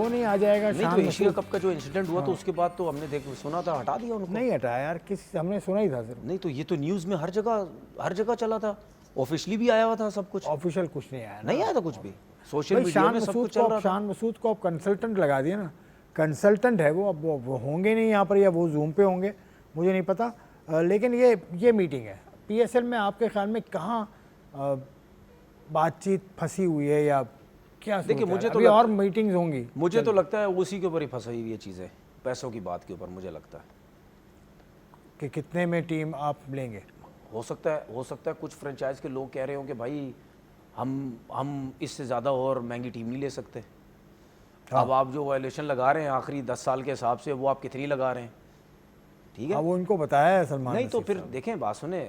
नहीं आ जाएगा। नहीं तो एशिया कप का जो इंसिडेंट हुआ तो उसके बाद तो हमने सुना था हटा दिया उनको। नहीं हटाया यार, किसी हमने सुना ही था सिर्फ, नहीं तो ये तो न्यूज़ में हर जगह चला था, ऑफिशियली भी आया हुआ था सब कुछ, ऑफिशियल कुछ नहीं आया ना। नहीं आया था कुछ भी, सोशल भाई मीडिया में सब कुछ चल रहा था। शान मसूद को अब कंसल्टेंट लगा दिया ना, कंसल्टेंट है वो, अब वो होंगे नहीं यहाँ पर या वो जूम पे होंगे, मुझे नहीं पता। लेकिन ये मीटिंग है पीएसएल में, आपके ख्याल में कहाँ बातचीत फंसी हुई है या क्या? देखिए मुझे तो अभी और मीटिंग्स होंगी, मुझे तो लगता है उसी के ऊपर ही फंसी हुई है चीज़ें, पैसों की बात के ऊपर मुझे लगता है कि कितने में टीम आप लेंगे। हो सकता है कुछ फ्रेंचाइज के लोग कह रहे हो कि भाई हम इससे ज़्यादा और महंगी टीम नहीं ले सकते। अब आप जो वैल्यूएशन लगा रहे हैं आखिरी 10 साल के हिसाब से, वो आप कितनी लगा रहे हैं, ठीक है। वो इनको बताया है सलमान नहीं तो नसीर फिर साहब। देखें, बात सुने,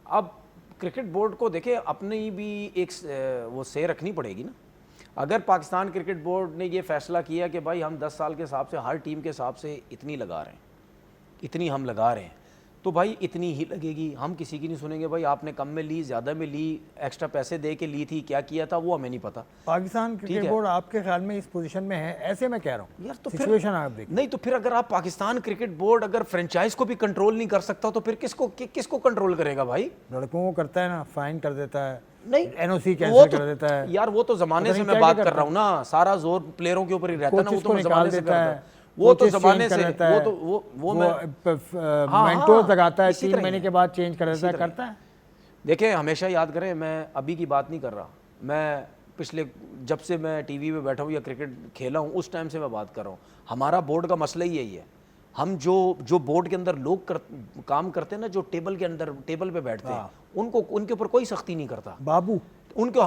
अब क्रिकेट बोर्ड को देखें अपनी भी एक वो से रखनी पड़ेगी ना। अगर पाकिस्तान क्रिकेट बोर्ड ने ये फैसला किया कि भाई हम 10 साल के हिसाब से हर टीम के हिसाब से इतनी लगा रहे हैं, इतनी हम लगा रहे हैं, तो भाई इतनी ही लगेगी, हम किसी की नहीं सुनेंगे। भाई आपने कम में ली, ज़्यादा में ली, एक्स्ट्रा पैसे दे के ली थी, क्या किया था वो हमें नहीं पता। पाकिस्तान क्रिकेट है। बोर्ड आपके ख्याल में इस पोजीशन में है, ऐसे मैं कह रहा हूँ यार तो सिचुएशन आप देखिए। नहीं तो फिर अगर आप पाकिस्तान क्रिकेट बोर्ड अगर फ्रेंचाइज को भी कंट्रोल नहीं कर सकता तो फिर किसको कंट्रोल करेगा भाई? लड़कों को करता है ना, फाइन कर देता है, नहीं एनओसी वो कैंसिल तो कर देता है, यार वो तो जमाने पता से नहीं मैं क्या बात क्या कर रहा हूँ ना, सारा जोर प्लेयरों के ऊपर ही रहता है ना, वो कोचेस तो को मैं निकाल जमाने से देता करता है, है, वो तो कोचेस जमाने चेंज कर से देता है, वो मैं हाँ, मेंटोर्स लगाता है, इसी 3 तरह महीने ही के बाद चेंज कर देता है, करता है। देखें हमेशा याद करें, मैं अभी की बात नहीं कर रहा, मैं पिछले जब से मैं टीवी पे बैठा हूँ या क्रिकेट खेला हूँ उस टाइम से मैं बात कर रहा हूँ। हमारा बोर्ड का मसला ही यही है, हम जो बोर्ड के अंदर लोग काम करते हैं ना, जो टेबल के अंदर टेबल पे बैठते हैं, उनको उनके ऊपर कोई सख्ती नहीं करता। बाबू उनको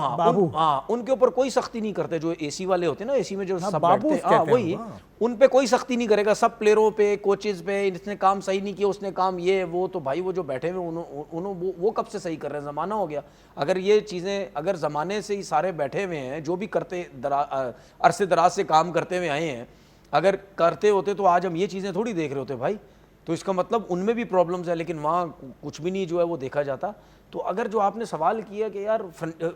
उनके ऊपर कोई सख्ती नहीं करते। जो एसी वाले होते हैं ना, एसी में जो सब बाबू बैठते हैं, वही उन पे कोई सख्ती नहीं करेगा। सब प्लेयरों पे, कोचेज पे, इसने काम सही नहीं किया, उसने काम ये वो, तो भाई वो जो बैठे हुए वो कब से सही कर रहे हैं? ज़माना हो गया। अगर ये चीज़ें अगर ज़माने से ही सारे बैठे हुए हैं, जो भी करते अरसे दराज से काम करते हुए आए हैं, अगर करते होते तो आज हम ये चीज़ें थोड़ी देख रहे होते भाई। तो इसका मतलब उनमें भी प्रॉब्लम्स है, लेकिन वहाँ कुछ भी नहीं जो है वो देखा जाता। तो अगर जो आपने सवाल किया कि यार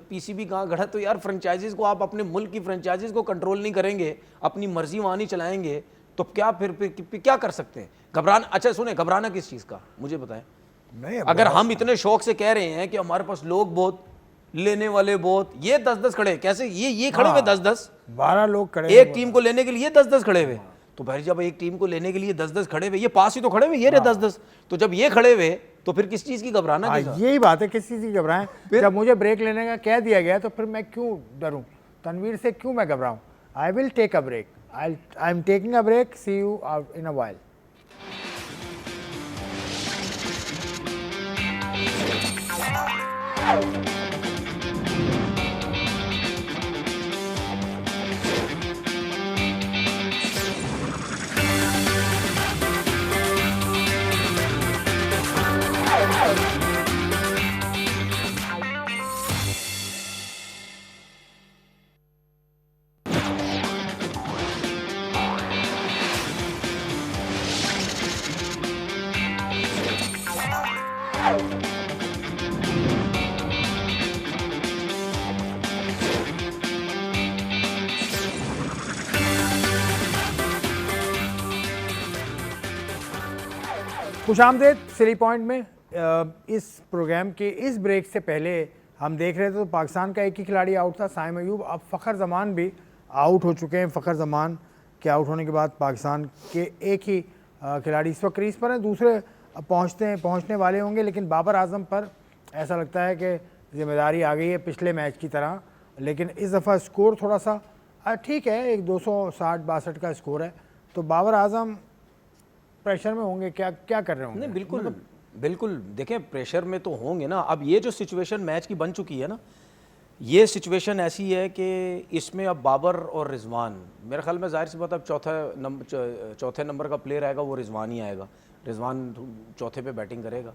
पीसीबी कहाँ गढ़ा, तो यार फ्रेंचाइजीज़ को आप अपने मुल्क की फ्रेंचाइजीज़ को कंट्रोल नहीं करेंगे, अपनी मर्जी वहाँ नहीं चलाएंगे, तो क्या फिर क्या कर सकते हैं? घबराना, अच्छा सुने, घबराना किस चीज़ का मुझे बताएं। नहीं, अगर हम इतने शौक से कह रहे हैं कि हमारे पास लोग बहुत, लेने वाले बहुत, ये 10-10 खड़े, कैसे ये खड़े हुए 10-10, 12 लोग खड़े, एक टीम को लेने के लिए 10-10 खड़े हुए। तो भाई जब एक टीम को लेने के लिए 10-10 खड़े हुए, ये पास ही तो खड़े हुए, ये रहे 10-10, तो जब ये खड़े हुए तो फिर किस चीज की घबराना? यही बात है, किस चीज़ की घबराएं? जब मुझे ब्रेक लेने का कह दिया गया तो फिर मैं क्यों डरूं? तनवीर से क्यों मैं घबराऊं? I will take a break. I'm taking a break. See you out in a while. खुशामदेद सिली पॉइंट में इस प्रोग्राम के इस ब्रेक से पहले हम देख रहे थे तो पाकिस्तान का एक ही खिलाड़ी आउट था, साइम अयूब। अब फ़खर ज़मान भी आउट हो चुके हैं। फ़खर ज़मान के आउट होने के बाद पाकिस्तान के एक ही खिलाड़ी इस वक्त क्रीज पर हैं, दूसरे पहुंचने वाले होंगे। लेकिन बाबर आजम पर ऐसा लगता है कि जिम्मेदारी आ गई है पिछले मैच की तरह। लेकिन इस दफ़ा स्कोर थोड़ा सा ठीक है, एक 260-62 का स्कोर है, तो बाबर आजम प्रेशर में होंगे। क्या कर रहे होंगे? नहीं, बिल्कुल बिल्कुल देखें, प्रेशर में तो होंगे ना। अब ये जो सिचुएशन मैच की बन चुकी है ना, ये सिचुएशन ऐसी है कि इसमें अब बाबर और रिजवान, मेरे ख्याल में जाहिर सी बात, अब चौथे नंबर का प्लेयर आएगा वो रिजवान ही आएगा। रिजवान चौथे पे बैटिंग करेगा।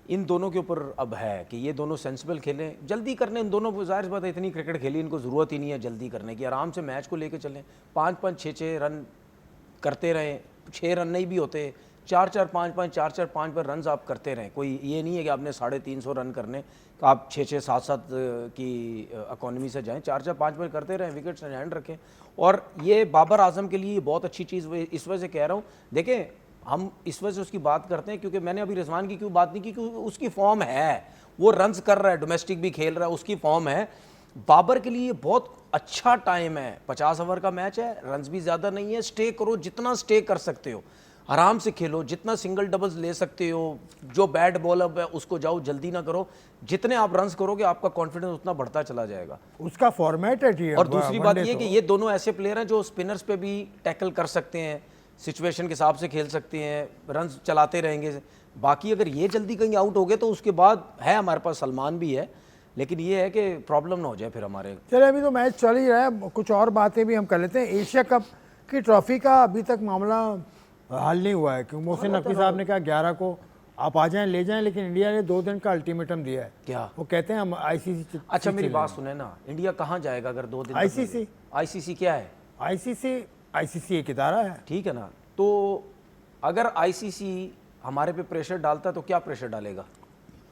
इन दोनों के ऊपर अब है कि ये दोनों सेंसिबल खेलें, जल्दी करने। इन दोनों को जाहिर सी बात है, इतनी क्रिकेट खेली, इनको ज़रूरत ही नहीं है जल्दी करने की। आराम से मैच को लेके चलें, 5-5 6-6 रन करते रहें। 6 रन नहीं भी होते, 4-4 5-5 4-4 5 पर रन आप करते रहें। कोई ये नहीं है कि आपने 350 रन करने, कि आप 6-6 7-7 की इकॉनमी से जाएं। 4-4 5 करते रहें, विकेट्स इन हैंड रखें। और ये बाबर आजम के लिए बहुत अच्छी चीज़ इस वजह से कह रहा हूँ। देखें, हम इस वजह से उसकी बात करते हैं क्योंकि मैंने अभी रिजवान की क्यों बात नहीं की, क्योंकि उसकी फॉर्म है, वो रन्स कर रहा है, डोमेस्टिक भी खेल रहा है, उसकी फॉर्म है। बाबर के लिए बहुत अच्छा टाइम है, 50 ओवर का मैच है, रन्स भी ज़्यादा नहीं है। स्टे करो, जितना स्टे कर सकते हो, आराम से खेलो, जितना सिंगल डबल्स ले सकते हो। जो बैट बॉलर है उसको जाओ, जल्दी ना करो। जितने आप रन्स करोगे आपका कॉन्फिडेंस उतना बढ़ता चला जाएगा। उसका फॉर्मेट है। और दूसरी बात ये कि ये दोनों ऐसे प्लेयर हैं जो स्पिनर्स पे भी टैकल कर सकते हैं, सिचुएशन के हिसाब से खेल सकते हैं, रन्स चलाते रहेंगे। बाकी अगर ये जल्दी कहीं आउट हो गए तो उसके बाद है हमारे पास सलमान भी है, लेकिन ये है कि प्रॉब्लम ना हो जाए फिर हमारे। चले, अभी तो मैच चल ही रहा है, कुछ और बातें भी हम कर लेते हैं। एशिया कप की ट्रॉफी का अभी तक मामला हल नहीं हुआ है, क्योंकि मोहसिन नकवी साहब ने कहा 11 को आप आ जाएं, ले जाएं, लेकिन इंडिया ने 2 दिन का अल्टीमेटम दिया है। क्या वो कहते हैं हम आईसीसी। अच्छा, मेरी बात सुने ना, इंडिया कहाँ जाएगा अगर 2 दिन? आईसीसी क्या है? आईसीसी एक इदारा है, ठीक है ना। तो अगर आईसीसी हमारे पे प्रेशर डालता है तो क्या प्रेशर डालेगा?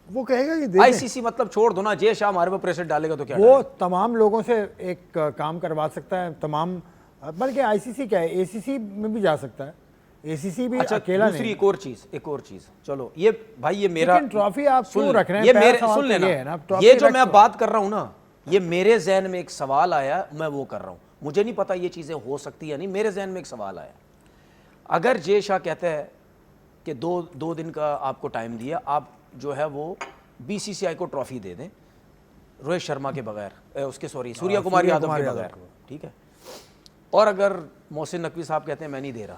वो कहेगा कि आईसीसी मतलब छोड़ दो ना, जय शाह हमारे पे प्रेशर डालेगा तो क्या वो डालेगा? तमाम लोगों से एक काम करवा सकता है, तमाम, बल्कि आईसीसी क्या है, एसीसी में भी जा सकता है। एसीसी भी अकेला दूसरी एक और चीज, चलो ये भाई, ये मेरा ट्रॉफी आप क्यों रख रहे हैं? ये मेरे सुन लेना, ये जो मैं बात कर रहा हूं ना, ये मेरे जहन में एक सवाल आया, मैं वो कर रहा हूं। मुझे नहीं पता ये चीजें हो सकती है नहीं, मेरे जहन में एक सवाल आया। अगर जय शाह कहता है कि दो दिन का आपको टाइम दिया, आप जो है वो बीसीसीआई को ट्रॉफी दे दें रोहित शर्मा के बगैर, उसके सूर्या कुमार यादव के बगैर, ठीक है। और अगर मोहसिन नकवी साहब कहते हैं मैं नहीं दे रहा,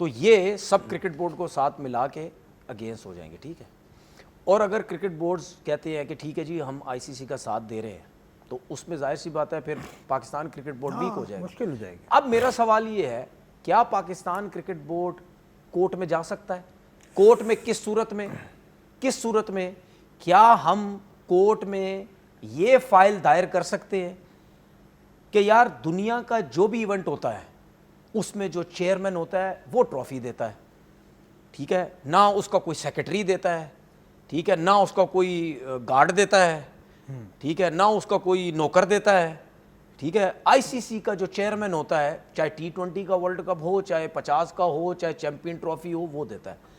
तो ये सब क्रिकेट बोर्ड को साथ मिला के अगेंस्ट हो जाएंगे, ठीक है। और अगर क्रिकेट बोर्ड्स कहते हैं कि ठीक है जी हम आईसीसी का साथ दे रहे हैं, तो उसमें जाहिर सी बात है फिर पाकिस्तान क्रिकेट बोर्ड वीक हो जाएगा, मुश्किल हो जाएगी। अब मेरा सवाल ये है, क्या पाकिस्तान क्रिकेट बोर्ड कोर्ट में जा सकता है? कोर्ट में किस सूरत में क्या हम कोर्ट में ये फाइल दायर कर सकते हैं कि यार दुनिया का जो भी इवेंट होता है उसमें जो चेयरमैन होता है वो ट्रॉफी देता है, ठीक है ना, उसका कोई सेक्रेटरी देता है, ठीक है ना, उसका कोई गार्ड देता है, ठीक है ना, उसका कोई नौकर देता है, ठीक है। आईसीसी का जो चेयरमैन होता है, चाहे T20 का वर्ल्ड कप हो, चाहे 50 का हो, चाहे चैंपियन ट्रॉफी हो, वो देता है।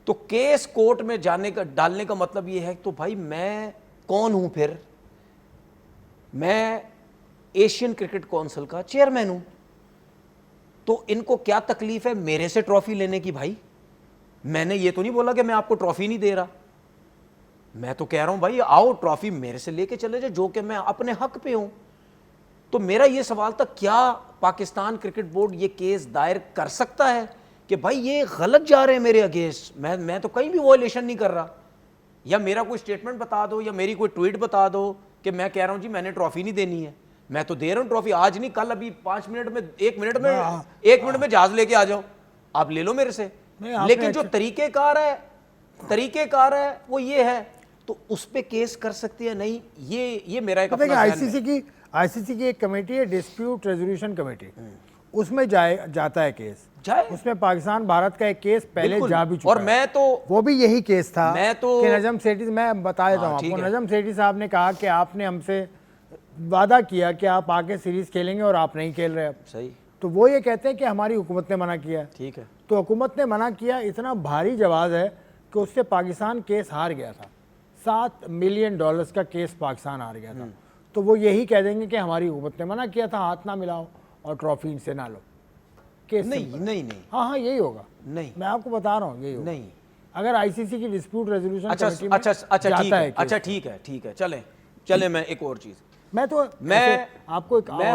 तो केस कोर्ट में डालने का मतलब ये है तो भाई मैं कौन हूं फिर? मैं एशियन क्रिकेट काउंसिल का चेयरमैन हूं, तो इनको क्या तकलीफ है मेरे से ट्रॉफी लेने की? भाई मैंने ये तो नहीं बोला कि मैं आपको ट्रॉफी नहीं दे रहा, मैं तो कह रहा हूं भाई आओ ट्रॉफी मेरे से लेके चले जाओ, जो कि मैं अपने हक पे हूं। तो मेरा ये सवाल था, क्या पाकिस्तान क्रिकेट बोर्ड ये केस दायर कर सकता है कि भाई ये गलत जा रहे हैं मेरे अगेंस्ट, मैं तो कहीं भी वॉयलेशन नहीं कर रहा, या मेरा कोई स्टेटमेंट बता दो या मेरी कोई ट्वीट बता दो कि मैं कह रहा हूं जी मैंने ट्रॉफी नहीं देनी है, मैं तो दे रहा हूं ट्रॉफी, आज नहीं कल, अभी 5 मिनट में, 1 मिनट में, 1 मिनट में जहाज लेके आ जाओ, आप ले लो मेरे से। लेकिन जो तरीकेकार है वो ये है, तो उस पे केस कर सकते हैं नहीं, ये मेरा एक अपना आईसीसी की एक कमेटी है, डिस्प्यूट रेजोल्यूशन कमेटी, उसमें जाता है केस, उसमें पाकिस्तान भारत का एक केस पहले जा भी चुका और मैं तो वो भी यही केस था कि नजम सेठी, मैं बता देता हूँ आपको, नजम सेठी साहब ने कहा कि आपने हमसे वादा किया कि आप आके सीरीज खेलेंगे और आप नहीं खेल रहे अब। सही। तो वो ये कहते हैं कि हमारी हुकूमत ने मना किया। ठीक है। तो हुकूमत ने मना किया, इतना भारी जवाब है कि उससे पाकिस्तान केस हार गया था, $7 मिलियन का केस पाकिस्तान हार गया था। तो वो यही कह देंगे कि हमारी हुकूमत ने मना किया था, हाथ ना मिलाओ और ट्रॉफी इनसे ना लो, केस नहीं। हाँ यही होगा। नहीं, मैं आपको बता रहा हूँ यही होगा। नहीं, अगर आईसीसी की डिस्प्यूट रेजोल्यूशन अच्छा ठीक है, चले मैं एक और चीज, मैं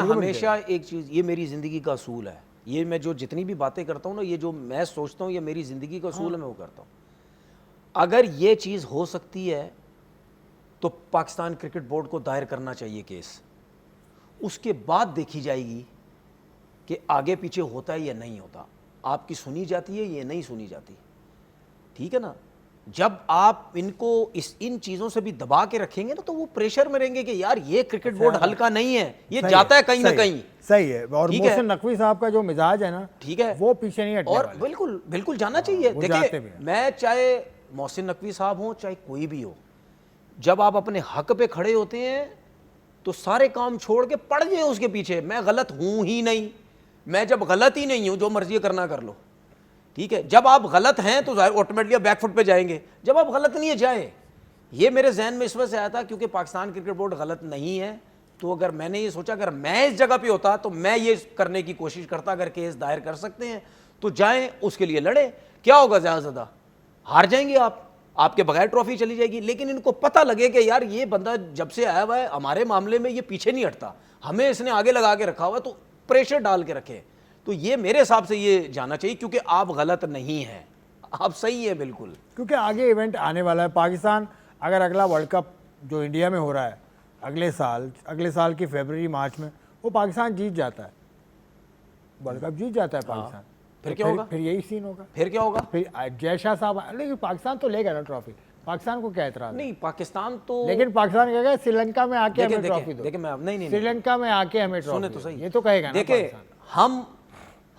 हमेशा एक चीज, ये मेरी जिंदगी का असूल है, ये मैं जो जितनी भी बातें करता हूँ ना, ये जो मैं सोचता हूँ, ये मेरी जिंदगी का असूल है, मैं वो करता हूँ। अगर ये चीज हो सकती है तो पाकिस्तान क्रिकेट बोर्ड को दायर करना चाहिए केस, उसके बाद देखी जाएगी कि आगे पीछे होता है या नहीं होता, आपकी सुनी जाती है या नहीं सुनी जाती, ठीक है ना। जब आप इनको इन चीज़ों से भी दबा के रखेंगे ना, तो वो प्रेशर में रहेंगे कि यार ये क्रिकेट बोर्ड हल्का नहीं है, ये जाता है कहीं ना कहीं। सही है। और मोहसिन नकवी साहब का जो मिजाज है ना, ठीक है, वो पीछे नहीं हटने और वाले। बिल्कुल बिल्कुल जाना चाहिए। देखिए, मैं चाहे मोहसिन नकवी साहब हो चाहे कोई भी हो, जब आप अपने हक पे खड़े होते हैं तो सारे काम छोड़ के पड़ जाए उसके पीछे, मैं गलत हूं ही नहीं, मैं जब गलत ही नहीं हूं, जो मर्जी करना कर लो, ठीक है। जब आप गलत हैं तो ऑटोमेटिकली बैकफुट पे जाएंगे, जब आप गलत नहीं है जाए। ये मेरे जहन में इस वजह से आया था क्योंकि पाकिस्तान क्रिकेट बोर्ड गलत नहीं है, तो अगर मैंने ये सोचा अगर मैं इस जगह पे होता तो मैं ये करने की कोशिश करता, अगर केस दायर कर सकते हैं तो जाएं, उसके लिए लड़े, क्या होगा, ज़्यादा हार जाएंगे आप, आपके बगैर ट्रॉफी चली जाएगी। लेकिन इनको पता लगे कि यार ये बंदा जब से आया हुआ है हमारे मामले में ये पीछे नहीं हटता, हमें इसने आगे लगा के रखा हुआ, तो प्रेशर डाल के रखे। तो ये मेरे हिसाब से ये जाना चाहिए, क्योंकि आप गलत नहीं हैं, आप सही है बिल्कुल। क्योंकि आगे इवेंट आने वाला है। पाकिस्तान अगर अगला वर्ल्ड कप जो इंडिया में हो रहा है अगले साल की फरवरी मार्च में, वो पाकिस्तान जीत जाता है, वर्ल्ड कप जीत जाता है पाकिस्तान, फिर क्या होगा, फिर यही सीन होगा, फिर क्या होगा, फिर जय शाह साहब, लेकिन पाकिस्तान तो लेगा ना ट्रॉफी, पाकिस्तान को क्या एतराज नहीं, पाकिस्तान तो, लेकिन पाकिस्तान कहेगा श्रीलंका में आके हमें ट्रॉफी दो। देखिए मैं नहीं, श्रीलंका में आके हमें ट्रॉफी, सुने तो सही, ये तो कहेगा ना। देखिए हम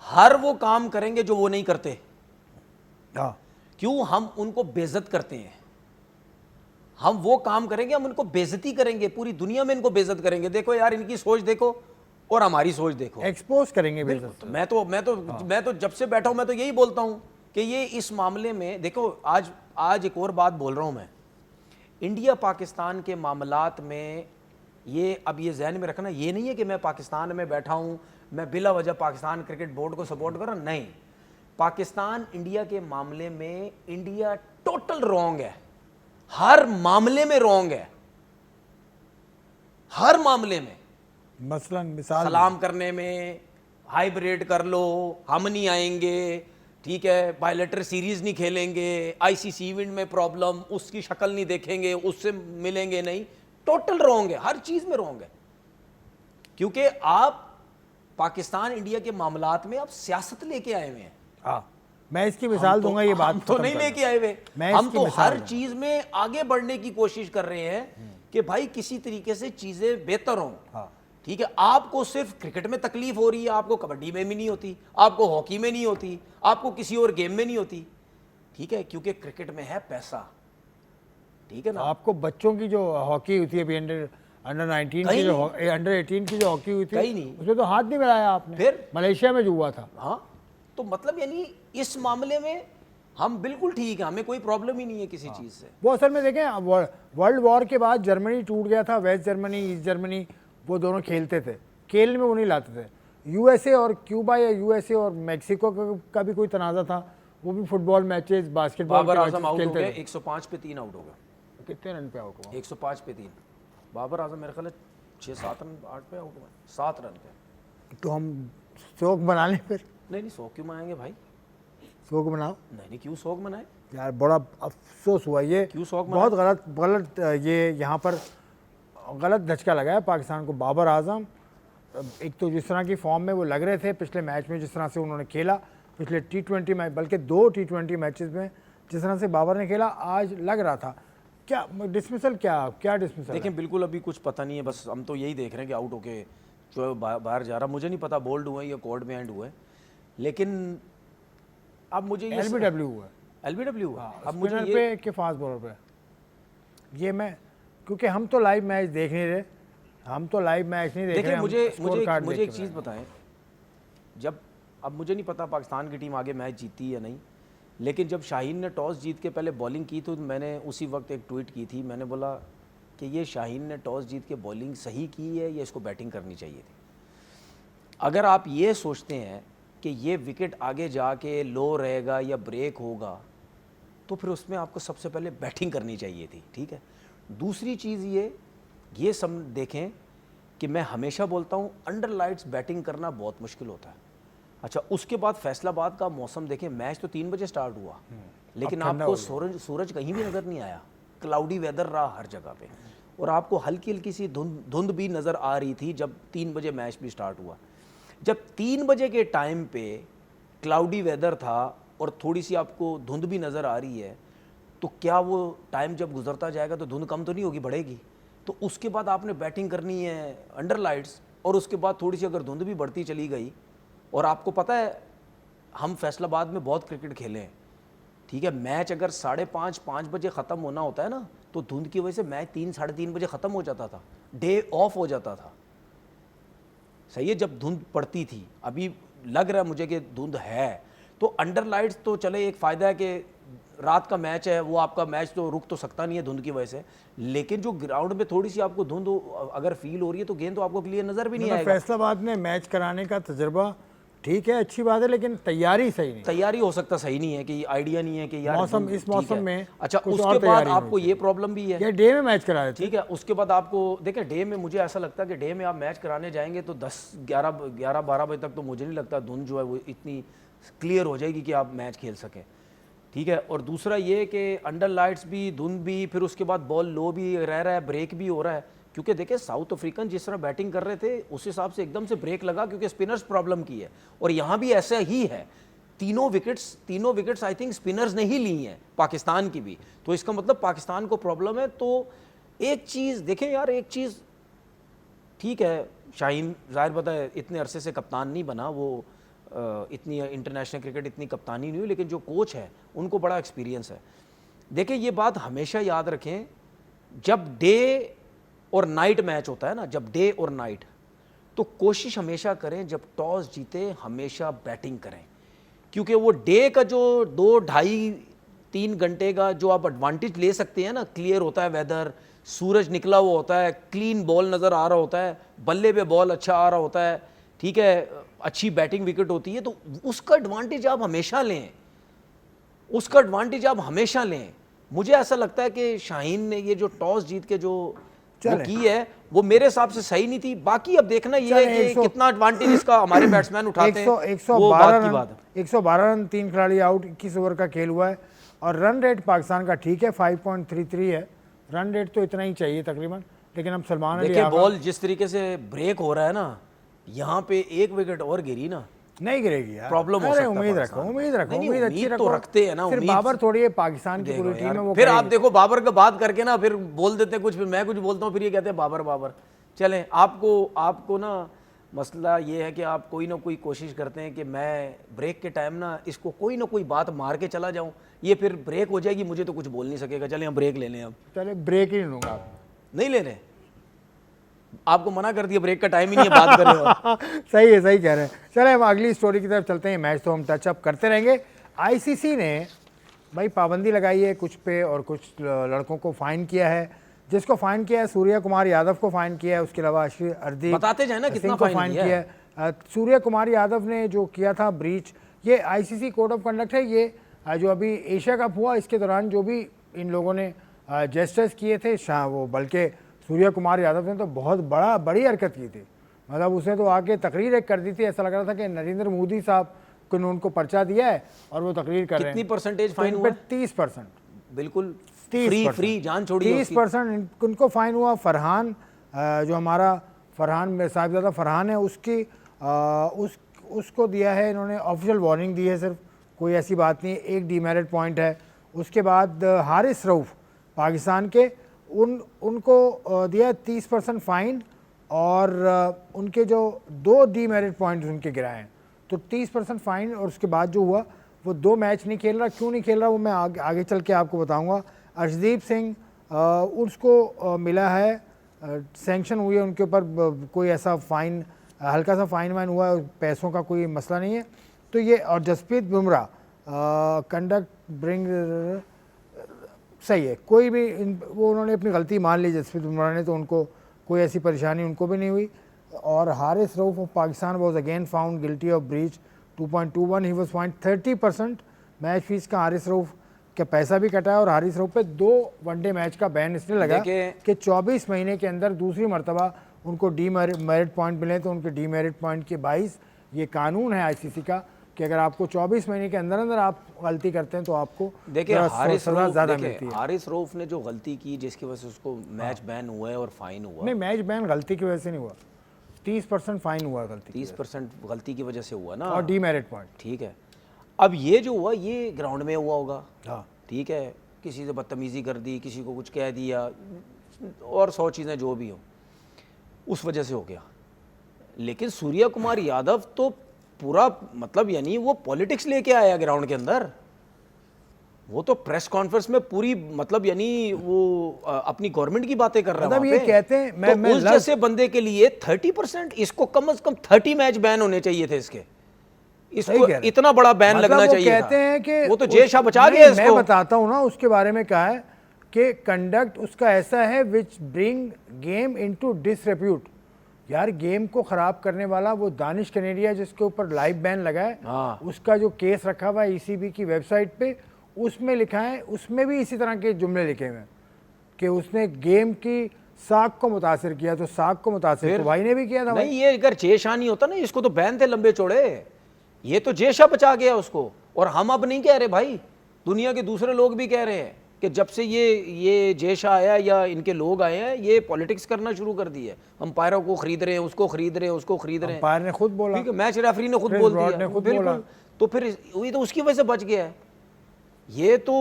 हर वो काम करेंगे जो वो नहीं करते, क्यों हम उनको बेइज्जत करते हैं, हम वो काम करेंगे, हम उनको बेइज्जती करेंगे, पूरी दुनिया में इनको बेइज्जत करेंगे। देखो यार, इनकी सोच देखो और हमारी सोच देखो, एक्सपोज करेंगे बेइज्जत। मैं तो जब से बैठा हूं मैं तो यही बोलता हूं कि ये इस मामले में देखो, आज एक और बात बोल रहा हूं मैं, इंडिया पाकिस्तान के मामलात में ये अब ये जहन में रखना, ये नहीं है कि मैं पाकिस्तान में बैठा हूं, मैं बिला वजह पाकिस्तान क्रिकेट बोर्ड को सपोर्ट कर रहा, नहीं। पाकिस्तान इंडिया के मामले में इंडिया टोटल रॉन्ग है, हर मामले में रॉन्ग है, हर मामले में। मसलन मिसाल सलाम करने में हाइब्रिड कर लो, हम नहीं आएंगे, ठीक है, बायलेटर सीरीज नहीं खेलेंगे, आईसीसी इवेंट में प्रॉब्लम, उसकी शक्ल नहीं देखेंगे, उससे मिलेंगे नहीं, टोटल रॉन्ग है, हर चीज में रॉन्ग है। क्योंकि आप पाकिस्तान इंडिया के मामलात में आप सियासत लेके आए हुए हैं। मैं इसकी मिसाल दूंगा, ये बात तो नहीं लेके आए हुए, हम तो हर चीज में आगे बढ़ने की कोशिश कर रहे हैं कि भाई किसी तरीके से चीजें बेहतर हों। ठीक है, आपको सिर्फ क्रिकेट में तकलीफ हो रही है, आपको कबड्डी में भी नहीं होती, आपको हॉकी में नहीं होती, आपको किसी और गेम में नहीं होती, ठीक है, क्योंकि क्रिकेट में है पैसा, ठीक है ना। आपको बच्चों की जो हॉकी होती है अभी अंडर 19 की जो अंडर 18 की जो हॉकी हुई थी, उसमें तो हाथ नहीं मिलाया आपने, फिर मलेशिया में जो हुआ था। हाँ, तो मतलब यानी इस मामले में हम बिल्कुल ठीक है, हमें कोई प्रॉब्लम ही नहीं है किसी चीज से। वो असल में देखें, वर्ल्ड वॉर के बाद जर्मनी टूट गया था, वेस्ट जर्मनी ईस्ट जर्मनी वो दोनों खेलते थे, खेल में वो नहीं लाते थे। यूएसए और क्यूबा या यूएसए और मैक्सिको का भी कोई तनाज़ा था, वो भी football matches, basketball Babar Azam out हो गए, 105 पे 3 आउट हो गए। कितने रन पे आउट हुआ? 105 पे 3। बाबर आजम मेरे ख्याल 6-7 रन 8 पे आउट हुए, 7 रन पे। तो हम शोक बना लें फिर? नहीं 100 क्यों मनाएंगे भाई? शोक बनाओ नहीं क्यों शोक मनाए? यार, बड़ा अफसोस हुआ ये, क्यों शौक बहुत गलत ये यहाँ पर गलत धचका लगा है पाकिस्तान को। बाबर आजम एक तो जिस तरह की फॉर्म में वो लग रहे थे पिछले मैच में, जिस तरह से उन्होंने खेला पिछले T20 मैच, बल्कि 2 T20 मैचेस में जिस तरह से बाबर ने खेला, आज लग रहा था क्या डिसमिसल, क्या डिसमिसल? देखें बिल्कुल अभी कुछ पता नहीं है, बस हम तो यही देख रहे हैं कि आउट होके जो है बाहर जा रहा। मुझे नहीं पता बोल्ड हुए या कोर्ट में एंड हुए, लेकिन अब मुझे ये LBW हुआ, LBW हुआ। अब मुझे स्पिनर ये पे के फास्ट बॉलर पे, ये मैं, क्योंकि हम तो लाइव मैच देख नहीं रहे, हम तो लाइव मैच नहीं देख रहे। देखिए हम मुझे स्कोर कार्ड मुझे देख एक के चीज़ बताएं, जब अब मुझे नहीं पता पाकिस्तान की टीम आगे मैच जीती या नहीं, लेकिन जब शाहीन ने टॉस जीत के पहले बॉलिंग की तो मैंने उसी वक्त एक ट्वीट की थी, मैंने बोला कि ये शाहीन ने टॉस जीत के बॉलिंग सही की है या इसको बैटिंग करनी चाहिए थी। अगर आप ये सोचते हैं कि ये विकेट आगे जाके लो रहेगा या ब्रेक होगा तो फिर उसमें आपको सबसे पहले बैटिंग करनी चाहिए थी, ठीक है। दूसरी चीज़ ये सब देखें कि मैं हमेशा बोलता हूँ अंडर लाइट्स बैटिंग करना बहुत मुश्किल होता है। अच्छा, उसके बाद फैसलाबाद का मौसम देखें, मैच तो 3 बजे स्टार्ट हुआ, लेकिन आपको सूरज कहीं भी नज़र नहीं आया, क्लाउडी वेदर रहा हर जगह पे, और आपको हल्की हल्की सी धुंध भी नज़र आ रही थी जब 3 बजे मैच भी स्टार्ट हुआ। जब 3 बजे के टाइम पे क्लाउडी वेदर था और थोड़ी सी आपको धुंध भी नज़र आ रही है, तो क्या वो टाइम जब गुजरता जाएगा तो धुंध कम तो नहीं होगी, बढ़ेगी। तो उसके बाद आपने बैटिंग करनी है अंडर लाइट्स, और उसके बाद थोड़ी सी अगर धुंध भी बढ़ती चली गई, और आपको पता है हम फैसलाबाद में बहुत क्रिकेट खेले हैं, ठीक है, मैच अगर 5:30 बजे ख़त्म होना होता है ना, तो धुंध की वजह से मैच 3-3:30 बजे ख़त्म हो जाता था, डे ऑफ हो जाता था। सही है, जब धुंध पड़ती थी। अभी लग रहा है मुझे कि धुंध है, तो अंडर लाइट्स तो चले, एक फ़ायदा है कि रात का मैच है, वो आपका मैच तो रुक तो सकता नहीं है धुंध की वजह से, लेकिन जो ग्राउंड में थोड़ी सी आपको धुंध अगर फील हो रही है तो गेंद तो आपको क्लियर नज़र भी नहीं आएगा। फैसलाबाद में मैच कराने का तजुर्बा ठीक है, अच्छी बात है, लेकिन तैयारी सही नहीं। तैयारी हो सकता सही नहीं है कि आइडिया नहीं है कि यार मौसम, इस मौसम में अच्छा, उसके बाद आपको ये प्रॉब्लम भी है, ये डे में मैच करा रहे थे, ठीक है। उसके बाद आपको देखें, डे में मुझे ऐसा लगता है कि डे में आप मैच कराने जाएंगे तो 10-11-12 बजे तक तो मुझे नहीं लगता धुंध जो है वो इतनी क्लियर हो जाएगी कि आप मैच खेल सकें, ठीक है। और दूसरा ये कि अंडर लाइट्स भी, धुंध भी, फिर उसके बाद बॉल लो भी रह रहा है, ब्रेक भी हो रहा है, क्योंकि देखिए साउथ अफ्रीकन जिस तरह बैटिंग कर रहे थे उस हिसाब से एकदम से ब्रेक लगा, क्योंकि स्पिनर्स प्रॉब्लम की है, और यहाँ भी ऐसा ही है। तीनों विकेट्स आई थिंक स्पिनर्स ने ही ली हैं, पाकिस्तान की भी, तो इसका मतलब पाकिस्तान को प्रॉब्लम है। तो एक चीज़ देखें यार, एक चीज़ ठीक है, शाहीन ज़ाहिर पता है इतने अरसे से कप्तान नहीं बना, वो इतनी इंटरनेशनल क्रिकेट इतनी कप्तानी नहीं हुई, लेकिन जो कोच है उनको बड़ा एक्सपीरियंस है। देखिए ये बात हमेशा याद रखें, जब डे और नाइट मैच होता है ना, जब डे और नाइट, तो कोशिश हमेशा करें जब टॉस जीते हमेशा बैटिंग करें, क्योंकि वो डे का जो 2-2.5-3 घंटे का जो आप एडवांटेज ले सकते हैं ना, क्लियर होता है वेदर, सूरज निकला हुआ होता है, क्लीन बॉल नज़र आ रहा होता है, बल्ले पे बॉल अच्छा आ रहा होता है, ठीक है, अच्छी बैटिंग विकेट होती है, तो उसका एडवांटेज आप हमेशा लें, उसका एडवांटेज आप हमेशा लें। मुझे ऐसा लगता है कि शाहीन ने ये जो टॉस जीत के जो वो की है वो मेरे हिसाब से सही नहीं थी। बाकी अब देखना ये है कि कितना एडवांटेज इसका हमारे बैट्समैन उठाते हैं, वो बात की बात है। 112 रन, 3 खिलाड़ी आउट, 21 ओवर का खेल हुआ है, और रन रेट पाकिस्तान का ठीक है, 5.33 है, रन रेट तो इतना ही चाहिए तकरीबन। लेकिन अब सलमान अली, देखिए बॉल जिस तरीके से ब्रेक हो रहा है ना, यहाँ पे 1 विकेट और गिरी ना, नहीं गिरेगी यार, प्रॉब्लम हो सकता है। उम्मीद रखो, उम्मीद अच्छी रखो, तो रखते हैं ना, फिर बाबर थोड़ी है पाकिस्तान की पूरी टीम है वो, फिर आप देखो बाबर का बात करके ना फिर बोल देते कुछ, फिर मैं कुछ बोलता हूँ, फिर ये कहते हैं बाबर। चलें, आपको ना मसला ये है कि आप कोई ना कोई कोशिश करते हैं कि मैं ब्रेक के टाइम ना इसको कोई ना कोई बात मार के चला जाऊं, ये फिर ब्रेक हो जाएगी, मुझे तो कुछ बोल नहीं सकेगा। चलें हम ब्रेक ले लें, अब चले ब्रेक ही नहीं लूँगा, नहीं ले रहे, आपको मना कर दिया, ब्रेक का टाइम ही नहीं है, बात कर रहे हो। सही है, सही कह रहे हैं। चले हम अगली स्टोरी की तरफ चलते हैं, मैच तो हम टचअप करते रहेंगे। आईसीसी ने भाई पाबंदी लगाई है कुछ पे, और कुछ लड़कों को फ़ाइन किया है, जिसको फ़ाइन किया है सूर्य कुमार यादव को फ़ाइन किया है, उसके अलावा अर्दी बताते जाए ना कितना फ़ाइन किया है। सूर्य कुमार यादव ने जो किया था ब्रीच, ये आईसीसी कोड ऑफ कंडक्ट है। ये जो अभी एशिया कप हुआ इसके दौरान जो भी इन लोगों ने जेस्टर्स किए थे, वो बल्कि सूर्य कुमार यादव ने तो बहुत बड़ी हरकत की थी। मतलब उसने तो आके तकरीर एक कर दी थी, ऐसा लग रहा था कि नरेंद्र मोदी साहब को ने उनको पर्चा दिया है और वो तकरीर कर रहे हैं। कितनी परसेंटेज फाइन हुआ? 30%। बिल्कुल फ्री जान छोड़ी 30% उनको फाइन हुआ। फरहान जो हमारा फरहान साहिबजादा फरहान है, उसको दिया है इन्होंने, ऑफिशियल वार्निंग दी है सिर्फ, कोई ऐसी बात नहीं है, एक डीमेरिट पॉइंट है। उसके बाद हारिस रऊफ पाकिस्तान के, उनको दिया 30% फ़ाइन और उनके जो 2 डीमेरिट पॉइंट उनके गिराए हैं, तो 30% फ़ाइन। और उसके बाद जो हुआ वो 2 मैच नहीं खेल रहा। क्यों नहीं खेल रहा वो मैं आगे चल के आपको बताऊंगा। अर्शदीप सिंह उसको मिला है, सैंक्शन हुई है उनके ऊपर, कोई ऐसा फ़ाइन, हल्का सा फ़ाइन वाइन हुआ है, पैसों का कोई मसला नहीं है। तो ये, और जसप्रीत बुमराह कंडक्ट ब्रिंग सही है, कोई भी वो उन्होंने अपनी गलती मान ली जसप्रीत बुमराह ने, तो उनको कोई ऐसी परेशानी उनको भी नहीं हुई। और Haris Rauf of Pakistan was again found guilty of breach 2.21, he was find 30% match fees का। हारिस रऊफ का पैसा भी कटा है और हारिस रऊफ पे 2 वनडे मैच का बैन इसलिए लगा कि 24 महीने के अंदर दूसरी मरतबा उनको डीमेरिट पॉइंट मिले, तो उनके डीमेरिट पॉइंट के 22, ये कानून है आईसीसी का कि अगर आपको 24 महीने के अंदर अंदर आप गलती करते हैं तो आपको देखिए ज़्यादा मिलती है। हारिस रऊफ ने जो गलती की जिसकी वजह से उसको मैच बैन हुआ है और फाइन हुआ। नहीं, मैच बैन गलती की वजह से नहीं हुआ, 30% फाइन हुआ गलती, 30% गलती की वजह से हुआ ना, और डीमेरिट पॉइंट। ठीक है, अब ये जो हुआ ये ग्राउंड में हुआ होगा, हाँ ठीक है, किसी से बदतमीजी कर दी, किसी को कुछ कह दिया और 100 चीज़ें जो भी हो, उस वजह से हो गया। लेकिन सूर्य कुमार यादव तो पूरा मतलब यानी वो पॉलिटिक्स लेके आया ग्राउंड के अंदर। वो तो प्रेस कॉन्फ्रेंस में पूरी मतलब यानी वो अपनी गवर्नमेंट की बातें कर रहा है। मतलब ये कहते हैं मैं उस जैसे बंदे के लिए 30%, इसको कम से कम 30 मैच बैन होने चाहिए थे इसके, इसको इतना बड़ा बैन मतलब लगना चाहिए कहते हैं कि वो तो जय शाह बचा गया इसको। मैं बताता हूं ना उसके बारे में कहा है कि कंडक्ट उसका ऐसा है विच ब्रिंग गेम इनटू डिसरेप्यूट। यार गेम को खराब करने वाला वो दानिश कनेरिया जिसके ऊपर लाइव बैन लगा है, उसका जो केस रखा हुआ है ईसीबी की वेबसाइट पे, उसमें लिखा है, उसमें भी इसी तरह के जुमले लिखे हुए हैं कि उसने गेम की साख को मुतासिर किया। तो साख को मुतासिर तो भाई ने भी किया था। नहीं, ये अगर जय शाह नहीं होता ना, इसको तो बैन थे लंबे चौड़े, ये तो जय शाह बचा गया उसको। और हम अब नहीं कह रहे भाई, दुनिया के दूसरे लोग भी कह रहे हैं कि जब से ये जय शाह आया या इनके लोग आए हैं, ये पॉलिटिक्स करना शुरू कर दी है। अंपायरों को खरीद रहे हैं, उसको खरीद रहे हैं, उसको खरीद रहे हैं। अंपायर ने खुद बोला, ठीक है, मैच रेफरी ने खुद बोल दिया, बिल्कुल। तो फिर ये तो उसकी वजह से बच गया है। ये तो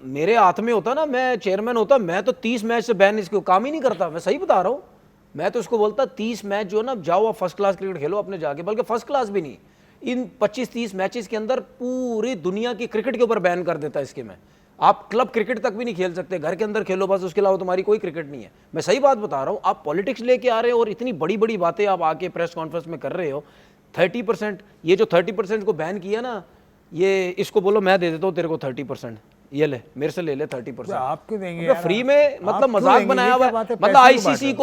मेरे हाथ में होता ना, मैं चेयरमैन होता, मैं तो 30 मैच से बैन इसको काम ही नहीं करता। मैं सही बता रहा हूँ, मैं तो इसको बोलता 30 मैच जो है ना, जाओ आप फर्स्ट क्लास क्रिकेट खेलो अपने जाके, बल्कि फर्स्ट क्लास भी नहीं, इन 25-30 मैचेस के अंदर पूरी दुनिया की क्रिकेट के ऊपर बैन कर देता है इसके में। आप क्लब क्रिकेट तक भी नहीं खेल सकते, घर के अंदर खेलो बस, उसके अलावा तुम्हारी कोई क्रिकेट नहीं है। मैं सही बात बता रहा हूँ, आप पॉलिटिक्स लेके आ रहे हो और इतनी बड़ी बड़ी बातें आप आके प्रेस कॉन्फ्रेंस में कर रहे हो। 30%, ये जो 30% को बैन किया ना, ये इसको बोलो मैं दे देता हूँ तेरे को 30%, ये ले मेरे से ले ले 30%। आप क्यों देंगे फ्री में, मतलब मजाक बनाया हुआ, मतलब आईसीसी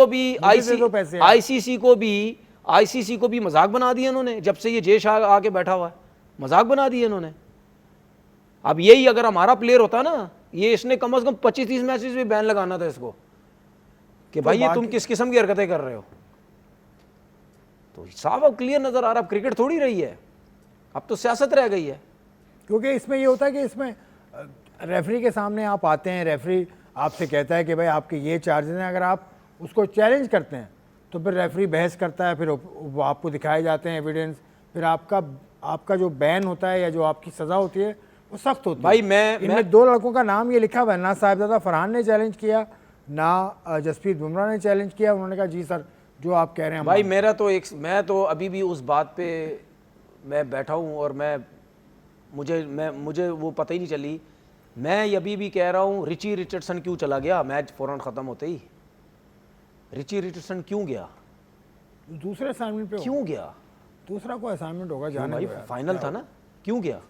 को भी मजाक बना दिया इन्होंने। जब से ये जय शाह आके बैठा हुआ है, मजाक बना दिया इन्होंने। अब यही अगर हमारा प्लेयर होता ना, ये इसने कम से कम 25-30 मैचेस में बैन लगाना था इसको कि भाई ये तुम किस किस्म की हरकतें कर रहे हो। तो साफ अब क्लियर नजर आ रहा, अब क्रिकेट थोड़ी रही है, अब तो सियासत रह गई है। क्योंकि इसमें ये होता है कि इसमें रेफरी के सामने आप आते हैं, रेफरी आपसे कहता है कि भाई आपके ये चार्जेस हैं, अगर आप उसको चैलेंज करते हैं तो फिर रेफरी बहस करता है, फिर वो आपको दिखाए जाते हैं एविडेंस, फिर आपका जो बैन होता है या जो आपकी सज़ा होती है वो सख्त होती है। भाई इनमें 2 लड़कों का नाम ये लिखा हुआ है, ना साहिबजादा फरहान ने चैलेंज किया, ना जसप्रीत बुमराह ने चैलेंज किया। उन्होंने कहा जी सर जो आप कह रहे हैं। भाई मैं तो अभी भी उस बात पे मैं बैठा हूँ और मुझे वो पता ही नहीं चली। मैं अभी भी कह रहा हूँ, रिची रिचर्डसन क्यों चला गया मैच फौरन ख़त्म होते ही? रिची रिचर्डसन क्यों गया? दूसरे असाइनमेंट पे क्यों गया? दूसरा कोई असाइनमेंट होगा, जाने भाई फाइनल था ना, क्यों गया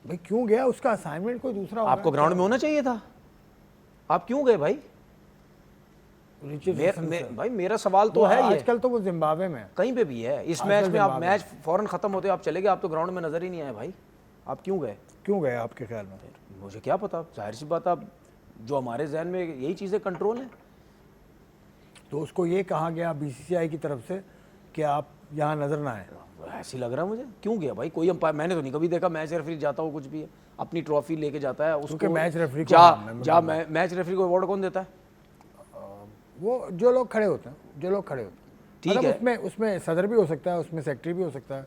भाई? क्यों गया? उसका असाइनमेंट कोई दूसरा होगा। आपको ग्राउंड में होना चाहिए था, आप क्यों गए भाई? भाई मेरा सवाल तो है, आजकल तो वो जिम्बाब्वे में कहीं पे भी है। इस मैच में आप मैच फौरन खत्म होते आप चले गए, आप तो ग्राउंड में नजर ही नहीं आए भाई। आप क्यों गए आपके ख्याल में? मुझे क्या पता, जाहिर सी बात, आप जो हमारे जहन में यही चीज़ें कंट्रोल है। तो उसको ये कहा गया बीसीसीआई की तरफ से कि आप यहाँ नजर ना आए। ऐसे ही लग रहा है मुझे। क्यों गया भाई? कोई अंपायर मैंने तो नहीं कभी देखा मैच रेफरी जाता हो कुछ भी है, अपनी ट्रॉफी लेके जाता है उसको। क्योंकि मैच रेफरी को मैच रेफरी को अवार्ड कौन देता है? वो जो लोग खड़े होते हैं, जो लोग खड़े होते हैं। ठीक मतलब है। उसमें सदर भी हो सकता है, उसमें सेक्रेटरी भी हो सकता है,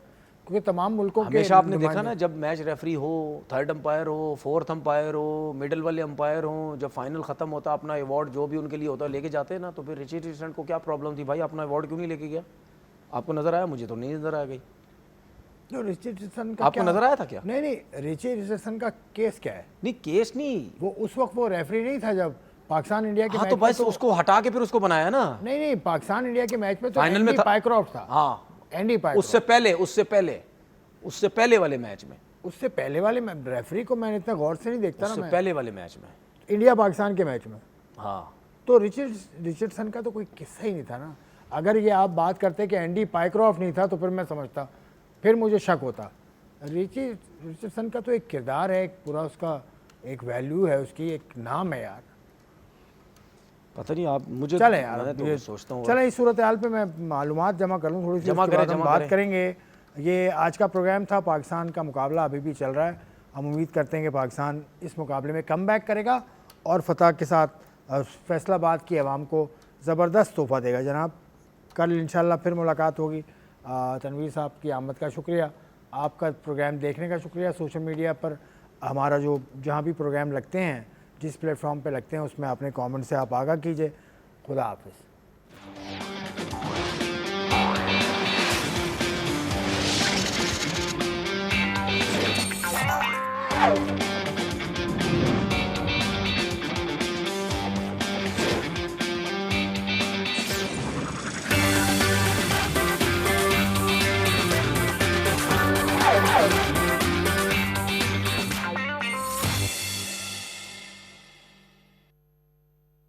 क्योंकि तमाम मुल्कों के हमेशा आपने देखा ना, जब मैच रेफरी हो, थर्ड अंपायर हो, फोर्थ अंपायर हो, मिडिल वाले अंपायर हो, जब फाइनल खत्म होता अपना अवार्ड जो भी उनके लिए होता है लेके जाते हैं ना। तो फिर रिचर्डसन को क्या प्रॉब्लम थी भाई, अपना अवार्ड क्यों नहीं लेके गया? आपको नजर आया? मुझे तो नहीं नजर आ गई। जो रिचर्डसन का आपको नजर आया था क्या? नहीं, रिचर्डसन का केस क्या है? नहीं केस नहीं, वो उस वक्त वो रेफरी नहीं था जब पाकिस्तान इंडिया के हाँ मैच तो में बस उसको हटा के फिर उसको बनाया ना। नहीं, पाकिस्तान इंडिया के मैच में तो फाइनल में एंडी था। पाइक्रॉफ्ट था। हाँ, एंडी पाइक्रॉफ्ट। उससे पहले वाले मैच में, उससे पहले वाले रेफरी को मैंने इतना गौर से नहीं देखता ना उससे मैं। पहले वाले मैच में, इंडिया पाकिस्तान के मैच में हाँ। तो रिचर्डसन का तो कोई किस्सा ही नहीं था ना। अगर ये आप बात करते कि एंडी पाइक्रॉफ्ट नहीं था तो फिर मैं समझता, फिर मुझे शक होता। रिचर्डसन का तो एक किरदार है, एक पूरा उसका एक वैल्यू है, उसकी एक नाम है यार। पता नहीं आप मुझे चले यार, मैं तो सोचता हूँ चले इस सूरत हाल पे मैं मालूमात जमा कर लूँ थोड़ी सी, जमा उसके करें, बाद हम जमा बात करें। करेंगे। ये आज का प्रोग्राम था, पाकिस्तान का मुकाबला अभी भी चल रहा है। हम उम्मीद करते हैं कि पाकिस्तान इस मुकाबले में कम बैक करेगा और फतह के साथ फैसलाबाद की आवाम को ज़बरदस्त तोहफा देगा। जनाब कल इंशाल्लाह फिर मुलाकात होगी। तनवीर साहब की आमद का शुक्रिया, आपका प्रोग्राम देखने का शुक्रिया। सोशल मीडिया पर हमारा जो जहाँ भी प्रोग्राम लगते हैं, जिस प्लेटफॉर्म पे लगते हैं, उसमें अपने कमेंट से आप आगाह कीजिए। खुदा हाफिज़।